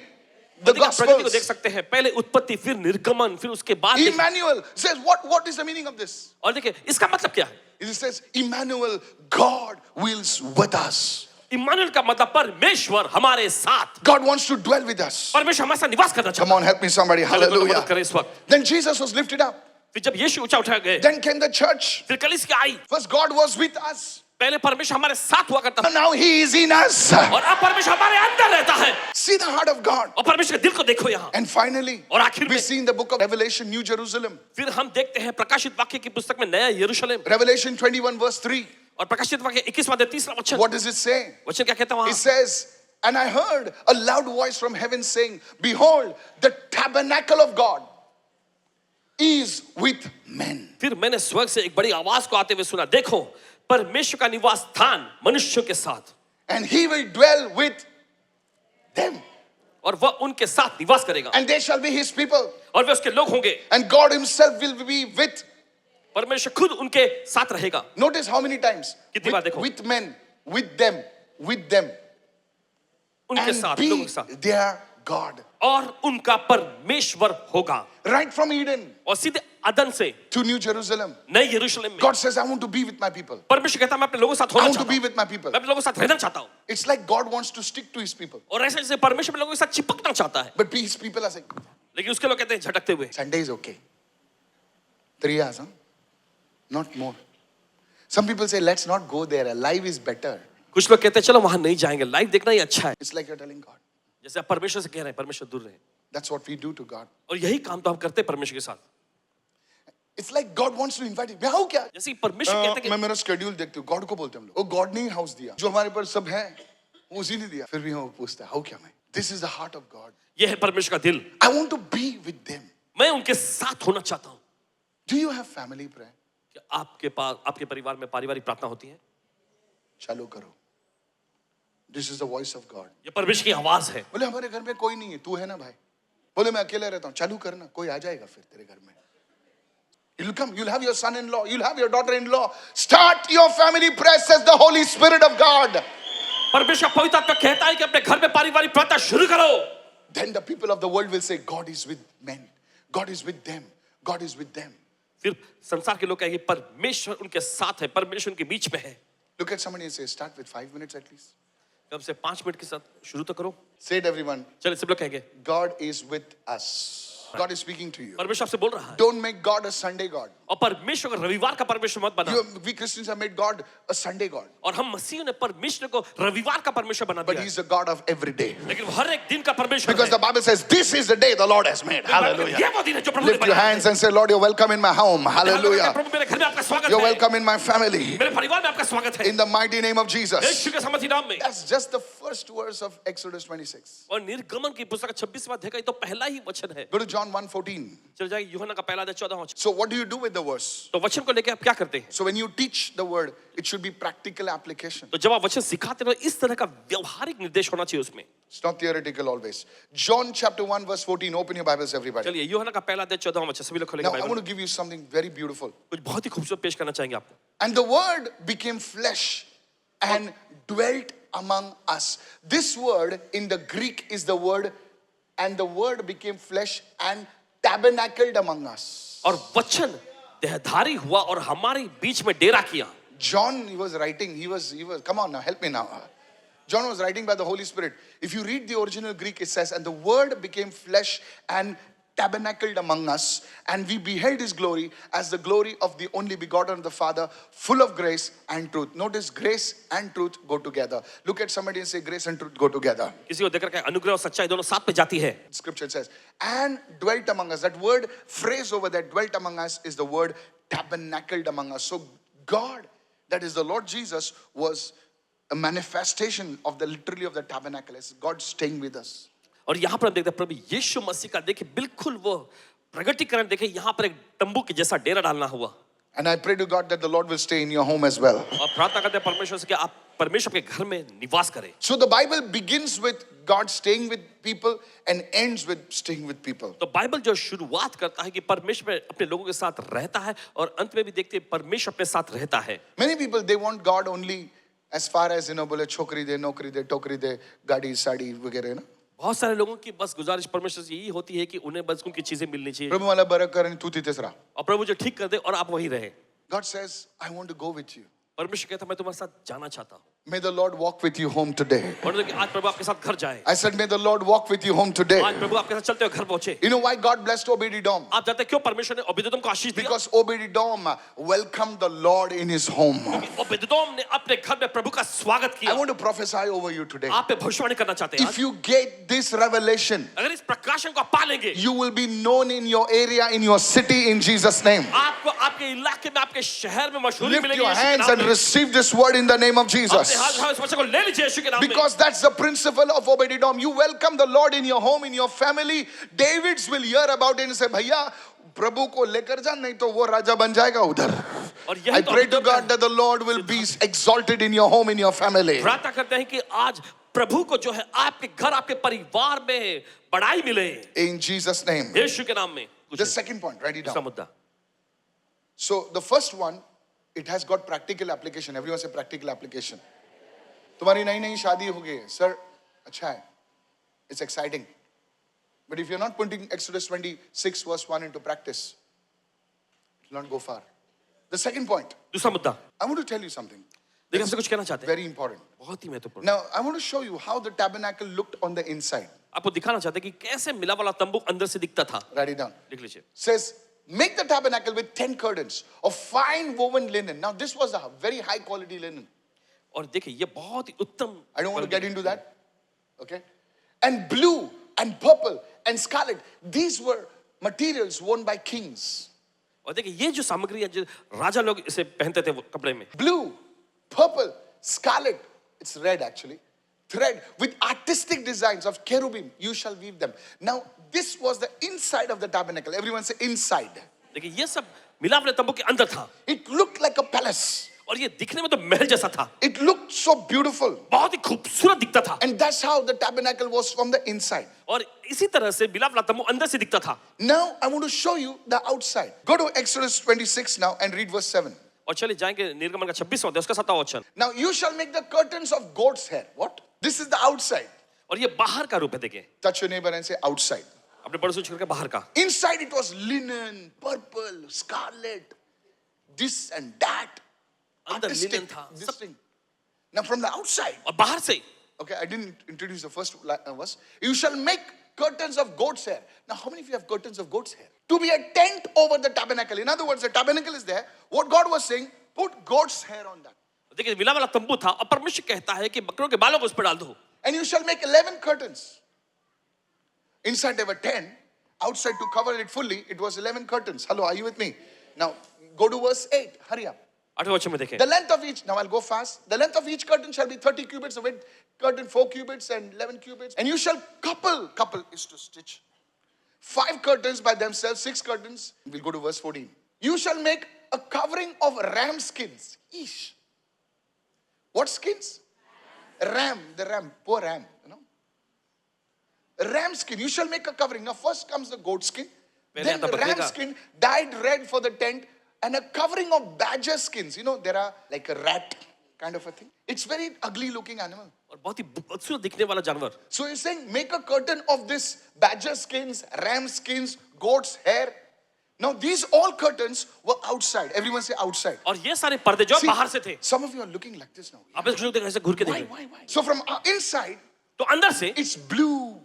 [SPEAKER 1] The
[SPEAKER 2] प्रगति को देख
[SPEAKER 1] Gospels.
[SPEAKER 2] सकते हैं, पहले उत्पत्ति फिर निर्गमन फिर उसके बाद
[SPEAKER 1] Emmanuel says, what is the meaning of this?
[SPEAKER 2] और देखिए इसका मतलब क्या है?
[SPEAKER 1] It says, Emmanuel, God wills with us.
[SPEAKER 2] Emmanuel का मतलब परमेश्वर हमारे साथ।
[SPEAKER 1] God wants to dwell with us.
[SPEAKER 2] परमेश्वर हमारे साथ निवास करना
[SPEAKER 1] Come
[SPEAKER 2] चाहता
[SPEAKER 1] on, help me somebody.
[SPEAKER 2] है। मदद
[SPEAKER 1] Hallelujah.
[SPEAKER 2] करें इस वक्त।
[SPEAKER 1] Then Jesus was lifted up.
[SPEAKER 2] फिर जब यीशु ऊंचा उठाया गए,
[SPEAKER 1] Then came the church.
[SPEAKER 2] फिर कलीसिया आई।
[SPEAKER 1] First, God was with us.
[SPEAKER 2] पहले परमेश्वर हमारे साथ हुआ करता था
[SPEAKER 1] But now He is in us.
[SPEAKER 2] और अब परमेश्वर हमारे अंदर रहता है।
[SPEAKER 1] See the heart of God.
[SPEAKER 2] और परमेश्वर के दिल को देखो यहाँ।
[SPEAKER 1] And finally,
[SPEAKER 2] और आखिर
[SPEAKER 1] we
[SPEAKER 2] में
[SPEAKER 1] see in the book of Revelation, New Jerusalem.
[SPEAKER 2] फिर हम देखते हैं प्रकाशित वाक्य की पुस्तक में नया यरूशलेम
[SPEAKER 1] Revelation 21 verse 3.
[SPEAKER 2] और प्रकाशित वाक्य 21 अध्याय 3 वचन।
[SPEAKER 1] What does it say?
[SPEAKER 2] वचन क्या कहता है
[SPEAKER 1] It
[SPEAKER 2] वहाँ?
[SPEAKER 1] says, and I heard a loud voice from heaven saying, behold, the tabernacle of God is with men.
[SPEAKER 2] फिर मैंने स्वर्ग से एक बड़ी आवाज को आते हुए सुना, देखो परमेश्वर का निवास स्थान मनुष्यों के साथ
[SPEAKER 1] And He will dwell with
[SPEAKER 2] और वह उनके साथ निवास करेगा
[SPEAKER 1] and they shall be his people,
[SPEAKER 2] और वे उसके लोग होंगे
[SPEAKER 1] and God himself will be with.
[SPEAKER 2] परमेश्वर खुद उनके साथ रहेगा
[SPEAKER 1] Notice how many times
[SPEAKER 2] कितनी बार देखो
[SPEAKER 1] with men, with them,
[SPEAKER 2] उनके
[SPEAKER 1] and
[SPEAKER 2] साथ लोगों
[SPEAKER 1] be
[SPEAKER 2] के साथ
[SPEAKER 1] their God.
[SPEAKER 2] और उनका परमेश्वर होगा
[SPEAKER 1] Right from Eden
[SPEAKER 2] और सीधे अदन से
[SPEAKER 1] to New Jerusalem,
[SPEAKER 2] नए यरूशलेम में
[SPEAKER 1] God says, I want to be with my people.
[SPEAKER 2] परमेश्वर कहता है मैं अपने लोगों के साथ
[SPEAKER 1] I
[SPEAKER 2] होना
[SPEAKER 1] want to
[SPEAKER 2] चाहता
[SPEAKER 1] be
[SPEAKER 2] हूँ
[SPEAKER 1] with my people.
[SPEAKER 2] मैं अपने लोगों के साथ रहना चाहता हूँ
[SPEAKER 1] It's like God wants to stick to his people.
[SPEAKER 2] और ऐसे जैसे परमेश्वर अपने लोगों के साथ चिपकना चाहता है
[SPEAKER 1] But his people are saying,
[SPEAKER 2] लेकिन उसके लोग कहते हैं झटकते हुए
[SPEAKER 1] Sunday is okay. 3 hours, huh? Not more. Some people say, let's not go there. Life is better.
[SPEAKER 2] कुछ लोग कहते हैं चलो वहां नहीं जाएंगे लाइव देखना ही अच्छा है
[SPEAKER 1] It's like you're telling God.
[SPEAKER 2] जैसे आप परमेश्वर से कह रहे हैं परमेश्वर दूर रहे
[SPEAKER 1] That's what we do to God.
[SPEAKER 2] और यही काम तो हम करते हैं परमेश्वर के साथ
[SPEAKER 1] It's like God wants to invite you. मैं आऊँ क्या?
[SPEAKER 2] जैसे ही परमेश्वर कहते हैं
[SPEAKER 1] मैं मेरा schedule देखती हूँ. God को बोलते हैं हम लोग. ओ God ने ही house दिया. जो हमारे पर सब है, वो उसी ने दिया. फिर भी हम पूछते हैं, how क्या मैं? This is the heart of God.
[SPEAKER 2] कि यह है परमेश्वर का दिल
[SPEAKER 1] I want to be with them.
[SPEAKER 2] मैं उनके साथ होना चाहता हूँ
[SPEAKER 1] Do you have family prayer?
[SPEAKER 2] कि आपके पास आपके परिवार में पारिवारिक प्रार्थना होती है
[SPEAKER 1] चालू करो. This is the voice of God.
[SPEAKER 2] ये परमेश्वर की आवाज है
[SPEAKER 1] बोले हमारे घर में कोई नहीं है. तू है ना भाई? बोले मैं अकेले रहता हूँ. चालू करना. कोई आ जाएगा फिर तेरे घर में. You'll come. You'll have your son-in-law. You'll have your daughter-in-law. Start your family prayer, says the Holy Spirit of God.
[SPEAKER 2] परमेश्वर पवित्र आत्मा कहता है कि अपने घर में पारिवारिक प्रार्थना शुरू करो
[SPEAKER 1] Then the people of the world will say, God is with men. God is with them. God is with them.
[SPEAKER 2] फिर संसार के लोग कहेंगे परमेश्वर उनके साथ है परमेश्वर उनके बीच में है
[SPEAKER 1] Look at somebody and say, start with 5 minutes at least.
[SPEAKER 2] कम से 5 मिनट के साथ शुरू तो करो
[SPEAKER 1] Say it, everyone.
[SPEAKER 2] चलिए सब लोग कहेंगे
[SPEAKER 1] God is with us. God is speaking to you.
[SPEAKER 2] परमेश्वर आपसे बोल रहा है
[SPEAKER 1] Don't make God a Sunday God.
[SPEAKER 2] और परमेश्वर को रविवार का परमेश्वर मत बना
[SPEAKER 1] We Christians have made God a Sunday God.
[SPEAKER 2] और हम मसीह ने परमेश्वर को रविवार का परमेश्वर बना
[SPEAKER 1] But
[SPEAKER 2] दिया
[SPEAKER 1] He's the God of every day.
[SPEAKER 2] लेकिन वो हर एक दिन का परमेश्वर
[SPEAKER 1] Because the Bible says, this is the day the Lord has made. Hallelujah.
[SPEAKER 2] ये वो दिन है जो प्रभु ने
[SPEAKER 1] Lift your
[SPEAKER 2] बनाया
[SPEAKER 1] hands and say, Lord, you're welcome in my home.
[SPEAKER 2] है।
[SPEAKER 1] Hallelujah.
[SPEAKER 2] प्रभु मेरे घर में आपका स्वागत
[SPEAKER 1] You're
[SPEAKER 2] है
[SPEAKER 1] welcome in my family.
[SPEAKER 2] मेरे परिवार में आपका स्वागत है
[SPEAKER 1] In the mighty name of Jesus.
[SPEAKER 2] यीशु के सामर्थी नाम में
[SPEAKER 1] That's just the first verse of Exodus 26.
[SPEAKER 2] और निर्गमन की पुस्तक 26वां अध्याय का ये तो पहला ही वचन है
[SPEAKER 1] Go to John 1:14.
[SPEAKER 2] चल जाइए यूहन्ना का पहला अध्याय 14वां वचन
[SPEAKER 1] So what do you do with the verse?
[SPEAKER 2] तो वचन को लेके आप क्या करते हैं
[SPEAKER 1] So when you teach the word, it should be practical application.
[SPEAKER 2] तो जब आप वचन सिखाते हो इस तरह का व्यवहारिक निर्देश होना चाहिए उसमें
[SPEAKER 1] It's not theoretical always. John chapter 1 verse 14. Open your Bibles, everybody.
[SPEAKER 2] चलिए यूहन्ना का पहला अध्याय 14वां वचन सभी लोग खोलेंगे
[SPEAKER 1] Now I want
[SPEAKER 2] Bible
[SPEAKER 1] to give you something very beautiful.
[SPEAKER 2] कुछ बहुत ही खूबसूरत पेश करना चाहेंगे आपको
[SPEAKER 1] And the word became flesh and dwelt among us. This word in the Greek is the word, and the word became flesh and tabernacled among us.
[SPEAKER 2] और वचन देहधारी हुआ और हमारे बीच में डेरा किया
[SPEAKER 1] John, he was writing, he was, come on now, help me now. John was writing by the Holy Spirit. If you read the original Greek, it says, and the word became flesh and tabernacled among us, and we beheld his glory as the glory of the only begotten of the Father, full of grace and truth. Notice grace and truth go together. Look at somebody and say, grace and truth go together.
[SPEAKER 2] किसी को देखकर कहे अनुग्रह और सच्चाई दोनों साथ में जाती है
[SPEAKER 1] Scripture says, and dwelt among us. That word, phrase over there, dwelt among us, is the word tabernacled among us. So God, that is the Lord Jesus, was a manifestation of the literally of the tabernacle. It's God staying with us.
[SPEAKER 2] और यहाँ पर हम देखते हैं प्रभु यीशु मसीह का देखिए बिल्कुल वो प्रगटीकरण देखे यहाँ पर एक तंबू के जैसा डेरा डालना हुआ
[SPEAKER 1] And I pray to God that the Lord will stay in your home as well.
[SPEAKER 2] और प्रार्थना करते हैं परमेश्वर से कि आप परमेश्वर के घर में निवास करें
[SPEAKER 1] So the Bible begins with God staying with people and ends with staying with people.
[SPEAKER 2] तो बाइबल जो शुरुआत करता है कि परमेश्वर अपने लोगों के साथ रहता है और अंत में भी देखते हैं परमेश्वर अपने साथ रहता है
[SPEAKER 1] Many people, they want God only as far as, बोले छोकरी दे, नौकरी दे, टोकरी दे, गाड़ी, साड़ी वगैरह ना.
[SPEAKER 2] बहुत सारे लोगों की बस गुजारिश परमेश्वर से यही होती है कि उन्हें बस उनकी चीजें मिलनी चाहिए
[SPEAKER 1] प्रभु वाला बरक कर तू तीसरा.
[SPEAKER 2] और प्रभु जो ठीक कर दे और आप वही रहे
[SPEAKER 1] God says, I want to go with you.
[SPEAKER 2] परमेश्वर कहता है मैं तुम्हारे साथ जाना चाहता हूँ
[SPEAKER 1] May the Lord walk with you home today.
[SPEAKER 2] और आज प्रभु आपके साथ घर जाए
[SPEAKER 1] I said, may the Lord walk with you home today.
[SPEAKER 2] आज प्रभु आपके साथ चलते हुए घर पहुंचे
[SPEAKER 1] You know why God blessed Obed-Edom?
[SPEAKER 2] आप जानते हैं क्यों परमेश्वर ने ओबेदेदोम को आशीष दिया
[SPEAKER 1] Because Obed-Edom welcomed the Lord in his home.
[SPEAKER 2] ओबेदेदोम ने अपने घर में प्रभु का स्वागत
[SPEAKER 1] I
[SPEAKER 2] किया
[SPEAKER 1] want to prophesy over you today.
[SPEAKER 2] आप पे भविष्यवाणी करना चाहते हैं
[SPEAKER 1] If you get this revelation,
[SPEAKER 2] अगर इस प्रकाशन को आप पा लेंगे
[SPEAKER 1] you will be known in your area, in your city, in Jesus' name.
[SPEAKER 2] आपको आपके इलाके में आपके शहर में मशहूरी
[SPEAKER 1] Lift
[SPEAKER 2] मिलेगी
[SPEAKER 1] your
[SPEAKER 2] यीशु के
[SPEAKER 1] hands
[SPEAKER 2] नाम
[SPEAKER 1] and
[SPEAKER 2] में।
[SPEAKER 1] receive this word in the name of
[SPEAKER 2] अपने
[SPEAKER 1] Jesus.
[SPEAKER 2] हाथ उठाओ इस वचन को ले लीजिए यीशु के नाम में
[SPEAKER 1] Because that's the principle of Obed-Edom. You welcome the Lord in your home, in your family. Davids will hear about it and say, भैया प्रभु को लेकर जा नहीं तो वो राजा बन जाएगा उधर.
[SPEAKER 2] और यही
[SPEAKER 1] I
[SPEAKER 2] तो
[SPEAKER 1] pray to
[SPEAKER 2] Abhishek
[SPEAKER 1] God that the Lord will be exalted in your home, in your family.
[SPEAKER 2] प्रार्थना करते हैं कि आज प्रभु को जो है आपके घर, आपके परिवार में बड़ाई मिले,
[SPEAKER 1] In Jesus' name.
[SPEAKER 2] यीशु के नाम में।
[SPEAKER 1] The second point, write it
[SPEAKER 2] दूसरा
[SPEAKER 1] down.
[SPEAKER 2] मुद्दा,
[SPEAKER 1] So the first one, it has got practical application. Everyone say practical application. तुम्हारी नई नई शादी हो गई है, sir, अच्छा है. It's exciting. But if you're not putting Exodus 26 verse 1 into practice, it will not go far. The second point,
[SPEAKER 2] दूसरा मुद्दा,
[SPEAKER 1] I want to tell you something.
[SPEAKER 2] देखिए हमसे कुछ कहना चाहते हैं,
[SPEAKER 1] Very important.
[SPEAKER 2] बहुत ही महत्वपूर्ण।
[SPEAKER 1] Now, I want to show you how the tabernacle looked on the inside.
[SPEAKER 2] आपको दिखाना चाहते हैं कि कैसे मिला वाला तंबू अंदर से दिखता था।
[SPEAKER 1] Write it down.
[SPEAKER 2] लिख लीजिए।
[SPEAKER 1] Says, make the tabernacle with 10 curtains of fine woven linen. Now, this was a very high quality linen.
[SPEAKER 2] और देखिए ये बहुत ही उत्तम,
[SPEAKER 1] I don't want to get into that. Okay? And blue and purple and scarlet. These were materials worn by kings.
[SPEAKER 2] और देखिए ये जो सामग्री है, जो राजा लोग इसे पहनते थे वो कपड़े में,
[SPEAKER 1] Blue, purple, scarlet. It's red actually. Thread with artistic designs of cherubim. You shall weave them. Now, this was the inside of the tabernacle. Everyone say inside.
[SPEAKER 2] देखिए ये सब मिला वाले तंबू के अंदर था,
[SPEAKER 1] It looked like a palace.
[SPEAKER 2] और ये दिखने में तो महल जैसा था,
[SPEAKER 1] It looked so beautiful.
[SPEAKER 2] बहुत ही खूबसूरत दिखता था।
[SPEAKER 1] And that's how the tabernacle was from the inside.
[SPEAKER 2] और इसी तरह से मिला वाला तंबू अंदर से दिखता था।
[SPEAKER 1] Now, I want to show you the outside. Go to Exodus 26 now and read verse 7.
[SPEAKER 2] और चलिए जाएंगे निर्गमन का 26वां अध्याय उसका 7वां वचन।
[SPEAKER 1] Now, you shall make the curtains of goat's hair. What? This is the outside.
[SPEAKER 2] और ये बाहर का रूप है, देखिए
[SPEAKER 1] Touch your neighbor and say outside.
[SPEAKER 2] अपने पड़ोसी को छोड़कर बाहर का।
[SPEAKER 1] Inside it was linen, purple, scarlet, this and that.
[SPEAKER 2] अंदर
[SPEAKER 1] Artistic,
[SPEAKER 2] लिनन था,
[SPEAKER 1] this
[SPEAKER 2] सब,
[SPEAKER 1] thing. Now from the outside,
[SPEAKER 2] और बाहर से
[SPEAKER 1] okay, I didn't introduce the first verse. You shall make curtains of goat's hair. Now, how many of you have curtains of goat's hair? To be a tent over the tabernacle. In other words, the tabernacle is there. What God was saying, put goat's hair on that.
[SPEAKER 2] देखिए मिला वाला तंबू था, और परमेश्वर कहता है कि बकरों के बालों को उस पर डाल दो।
[SPEAKER 1] And you shall make 11 curtains. Inside there were 10. Outside to cover it fully, it was 11 curtains. Hello, are you with me? Now, go to verse 8. Hurry up.
[SPEAKER 2] 8वें वचन में देखें,
[SPEAKER 1] The length of each, now I'll go fast. The length of each curtain shall be 30 cubits, the width curtain 4 cubits and 11 cubits. And you shall couple is to stitch. 5 curtains by themselves, 6 curtains. We'll go to verse 14. You shall make a covering of ram skins. Eesh. What skins? Ram, the ram, poor ram, you know. Ram skin, you shall make a covering. Now first comes the goat skin, then the ram skin dyed red for the tent, and a covering of badger skins. You know, there are like a rat kind of a thing. It's very ugly looking animal.
[SPEAKER 2] और बहुत ही बदसूरत दिखने वाला जानवर।
[SPEAKER 1] So you're saying make a curtain of this badger skins, ram skins, goat's hair. Now these all curtains were outside. Everyone say outside.
[SPEAKER 2] और ये सारे पर्दे जो
[SPEAKER 1] See,
[SPEAKER 2] बाहर से थे,
[SPEAKER 1] some of you are looking like this now.
[SPEAKER 2] आप कुछ लोग ऐसे घूर के
[SPEAKER 1] Why,
[SPEAKER 2] देखें,
[SPEAKER 1] why? So from inside,
[SPEAKER 2] तो अंदर से
[SPEAKER 1] it's blue,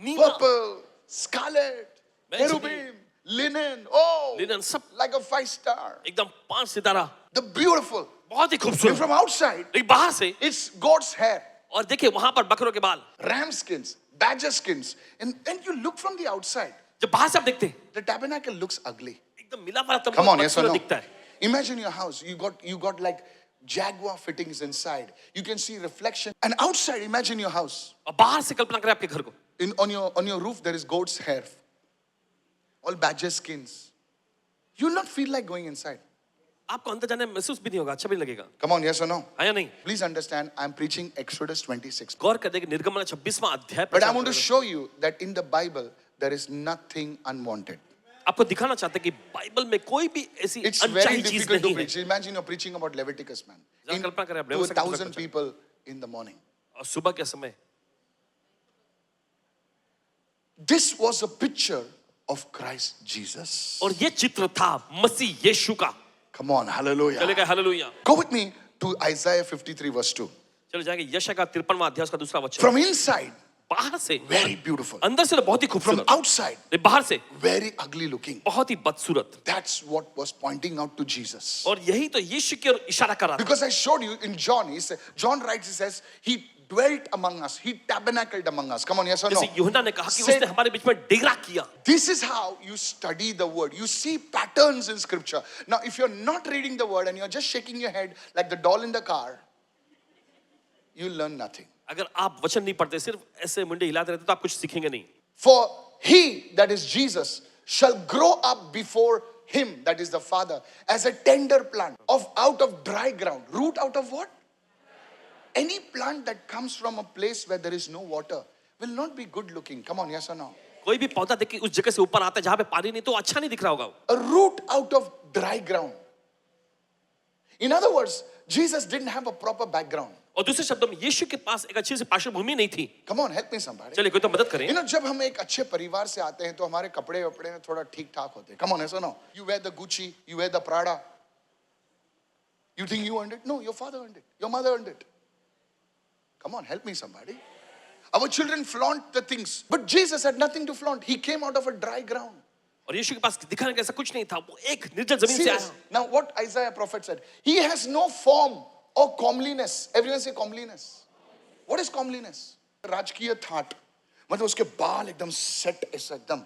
[SPEAKER 2] Neela,
[SPEAKER 1] purple, scarlet, cherubim, linen. Oh,
[SPEAKER 2] linen, सब
[SPEAKER 1] like a 5-star.
[SPEAKER 2] एकदम 5 सितारा,
[SPEAKER 1] The beautiful.
[SPEAKER 2] बहुत ही
[SPEAKER 1] And
[SPEAKER 2] खूबसूरत।
[SPEAKER 1] from outside,
[SPEAKER 2] लेकिन बाहर से,
[SPEAKER 1] it's goat's hair,
[SPEAKER 2] और देखिए वहां पर बकरों के बाल,
[SPEAKER 1] ram skins, badger skins. And you look from the outside,
[SPEAKER 2] जब बाहर से आप देखते हैं,
[SPEAKER 1] the tabernacle looks ugly.
[SPEAKER 2] एकदम मिला वाला तंबू
[SPEAKER 1] Come on, yes or
[SPEAKER 2] बदसूरत
[SPEAKER 1] no?
[SPEAKER 2] दिखता है।
[SPEAKER 1] Imagine your house. You got like Jaguar fittings inside. You can see reflection. And outside, imagine your house.
[SPEAKER 2] और बाहर से कल्पना करें आपके घर को,
[SPEAKER 1] On your roof, there is goat's hair. All badger skins. You'll not feel like going inside.
[SPEAKER 2] आपको अंदर जाने में महसूस भी नहीं होगा, अच्छा भी नहीं लगेगा,
[SPEAKER 1] Come on, yes or no?
[SPEAKER 2] है या नहीं?
[SPEAKER 1] Please understand, I'm preaching Exodus 26.
[SPEAKER 2] गौर कर देखिए निर्गमन 26वां अध्याय पर
[SPEAKER 1] But I want to show you that in the Bible, there is nothing unwanted.
[SPEAKER 2] आपको दिखाना चाहते हैं कि बाइबल में कोई भी ऐसी
[SPEAKER 1] It's very
[SPEAKER 2] अनचाही चीज
[SPEAKER 1] difficult to
[SPEAKER 2] नहीं है।
[SPEAKER 1] preach. Imagine you're preaching about Leviticus, man.
[SPEAKER 2] जरा
[SPEAKER 1] In,
[SPEAKER 2] कल्पना करें आप
[SPEAKER 1] to
[SPEAKER 2] लेविटिकस का
[SPEAKER 1] 1,000
[SPEAKER 2] पुस्तक
[SPEAKER 1] people in the morning.
[SPEAKER 2] और सुबह के समय,
[SPEAKER 1] This was a picture of Christ Jesus.
[SPEAKER 2] और ये चित्र था मसीह यीशु का।
[SPEAKER 1] Come on, hallelujah.
[SPEAKER 2] चलेगा, hallelujah.
[SPEAKER 1] Go with me to Isaiah 53 verse 2.
[SPEAKER 2] चलो जाएंगे यशायाह का 53वां अध्याय का दूसरा वचन।
[SPEAKER 1] From inside,
[SPEAKER 2] बाहर से,
[SPEAKER 1] very beautiful.
[SPEAKER 2] अंदर से तो बहुत ही
[SPEAKER 1] From
[SPEAKER 2] खूबसूरत,
[SPEAKER 1] outside,
[SPEAKER 2] बाहर से
[SPEAKER 1] very ugly looking.
[SPEAKER 2] बहुत ही बदसूरत।
[SPEAKER 1] That's what was pointing out to Jesus.
[SPEAKER 2] और यही तो यीशु की ओर इशारा कर रहा था।
[SPEAKER 1] Because I showed you in John, John writes, he says, he dwelt among us, he tabernacled among us. Come on, yes or no?
[SPEAKER 2] जैसे यूहन्ना ने कहा कि
[SPEAKER 1] Said-
[SPEAKER 2] उसने हमारे बीच में डेरा किया।
[SPEAKER 1] This is how you study the word. You see patterns in scripture. Now, if you're not reading the word and you're just shaking your head like the doll in the car, you'll learn nothing.
[SPEAKER 2] अगर आप वचन नहीं पढ़ते, सिर्फ ऐसे मुंडे हिलाते रहते, तो आप कुछ सीखेंगे नहीं।
[SPEAKER 1] For he, that is Jesus, shall grow up before him, that is the Father, as a tender plant out of dry ground. Root out of what? any plant that comes from a place where there is no water will not be good looking. Come on, yes or no?
[SPEAKER 2] कोई भी पौधा देखिए उस जगह से ऊपर आता है जहां पे पानी नहीं तो अच्छा नहीं दिख रहा होगा।
[SPEAKER 1] A root out of dry ground. In other words, Jesus didn't have a proper background.
[SPEAKER 2] और दूसरे शब्दों में यीशु के पास एक अच्छी सी पार्श्वभूमि नहीं थी।
[SPEAKER 1] Come on, help me somebody.
[SPEAKER 2] चलिए कोई तो मदद करें।
[SPEAKER 1] जब हम एक अच्छे परिवार से आते हैं तो हमारे कपड़े वपड़े में थोड़ा ठीक ठाक होते हैं। Come on, yes or no? You wear the Gucci, you wear the Prada. You think you earned it? No, your father earned it. Your mother earned it. Come on, help me somebody. Our children flaunt the things, but Jesus had nothing to flaunt. He came out of a dry ground.
[SPEAKER 2] और यीशु के पास दिखाने का ऐसा कुछ नहीं था, वो एक निर्जल जमीन से आया।
[SPEAKER 1] Now what Isaiah prophet said, he has no form or comeliness. Everyone say comeliness. What is comeliness? राजकीय ठाट, मतलब उसके बाल एकदम सेट ऐसा एकदम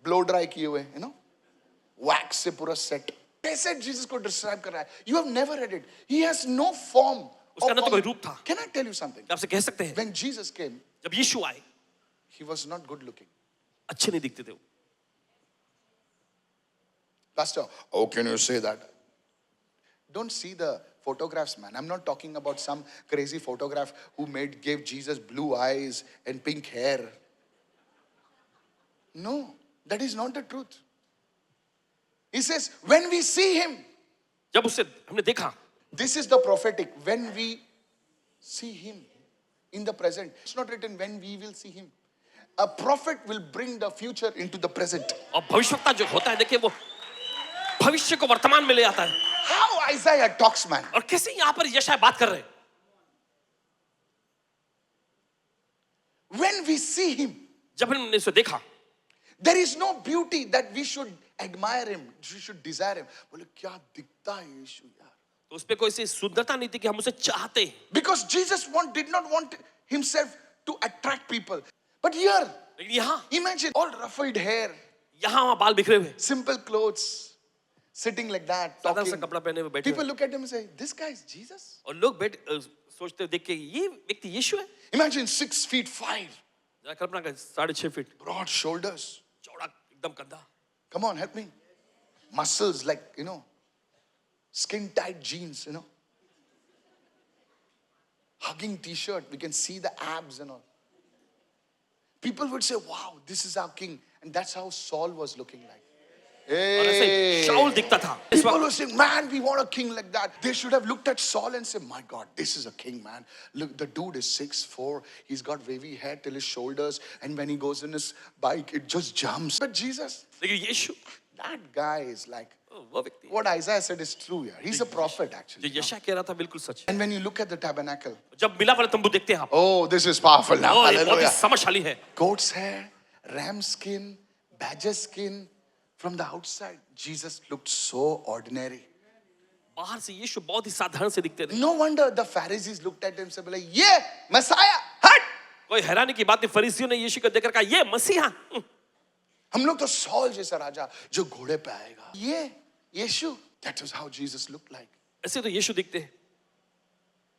[SPEAKER 1] ब्लो ड्राई किए हुए, you know, wax से पूरा सेट। कैसे जीसस को डिस्क्राइब कर रहा है? You have never read it. He has no form.
[SPEAKER 2] उसका ना तो कोई रूप था।
[SPEAKER 1] Can I tell you something?
[SPEAKER 2] आपसे कह सकते हैं,
[SPEAKER 1] When Jesus came,
[SPEAKER 2] जब यीशु आए,
[SPEAKER 1] he was not good looking.
[SPEAKER 2] अच्छे नहीं दिखते थे वो।
[SPEAKER 1] Pastor, how can you say that? Don't see the photographs, man. I'm not talking about some crazy photograph who gave Jesus blue eyes and pink hair. No, that is not the truth. He says, when we see him,
[SPEAKER 2] जब उससे हमने देखा,
[SPEAKER 1] this is the prophetic. When we see him in the present. It's not written when we will see him. A prophet will bring the future into the present.
[SPEAKER 2] और भविष्यवक्ता जो होता है, देखिए वो भविष्य को वर्तमान में ले आता है।
[SPEAKER 1] How Isaiah talks, man.
[SPEAKER 2] और कैसे यहाँ पर यशाया बात कर रहे हैं?
[SPEAKER 1] When we see him,
[SPEAKER 2] जब हमने उसे देखा,
[SPEAKER 1] there is no beauty that we should admire him, we should desire him. बोले क्या दिखता है यीशु यार?
[SPEAKER 2] तो उस पे कोई सी सुंदरता नहीं थी कि हम उसे चाहते हैं।
[SPEAKER 1] Because Jesus did not want himself to attract people. But here,
[SPEAKER 2] लेकिन यहाँ
[SPEAKER 1] imagine all ruffled hair,
[SPEAKER 2] यहाँ वहाँ बाल बिखरे हुए,
[SPEAKER 1] simple clothes, sitting like that,
[SPEAKER 2] सादा सा
[SPEAKER 1] talking.
[SPEAKER 2] कपड़ा पहने हुए बैठे
[SPEAKER 1] People
[SPEAKER 2] हुए,
[SPEAKER 1] look at him and say, this guy is Jesus.
[SPEAKER 2] और लोग सोचते देख के ये व्यक्ति यीशु है।
[SPEAKER 1] Imagine 6'5",
[SPEAKER 2] जरा कल्पना कर, 6.5 फीट,
[SPEAKER 1] broad shoulders.
[SPEAKER 2] चौड़ा एकदम कंधा,
[SPEAKER 1] Come on, help me. Muscles like, skin tight jeans, Hugging t-shirt, we can see the abs and all. People would say, wow, this is our king. And that's how Saul was looking like.
[SPEAKER 2] और ऐसे शाऊल दिखता था। इस
[SPEAKER 1] People
[SPEAKER 2] वक्त
[SPEAKER 1] were saying, man, we want a king like that. They should have looked at Saul and said, my God, this is a king, man. Look, the dude is 6'4". He's got wavy hair till his shoulders. And when he goes in his bike, it just jumps. But Jesus,
[SPEAKER 2] लेकिन यीशु,
[SPEAKER 1] that guy is like,
[SPEAKER 2] वो व्यक्ति
[SPEAKER 1] what Isaiah said is true here. He's a prophet,
[SPEAKER 2] जो
[SPEAKER 1] actually.
[SPEAKER 2] यशाया कह रहा था बिल्कुल सच।
[SPEAKER 1] And when you look at the tabernacle,
[SPEAKER 2] जब मिलाप वाला तंबू देखते हैं आप,
[SPEAKER 1] oh, this is powerful now.
[SPEAKER 2] ओ ये बहुत ही
[SPEAKER 1] Hallelujah.
[SPEAKER 2] समझशाली है।
[SPEAKER 1] Goat's hair, ram skin, badger skin. From the outside, Jesus looked so ordinary.
[SPEAKER 2] बाहर से यीशु बहुत ही साधारण से दिखते थे।
[SPEAKER 1] No wonder the Pharisees looked at him and said, "Yeah, Messiah, hut."
[SPEAKER 2] कोई हैरानी की बात नहीं, फरीसियों ने यीशु को देखकर कहा, ये मसीहा।
[SPEAKER 1] हम लोग तो सॉल जैसा राजा जो घोड़े पे आएगा। ये यीशु. That was how Jesus looked like.
[SPEAKER 2] ऐसे तो यीशु दिखते हैं।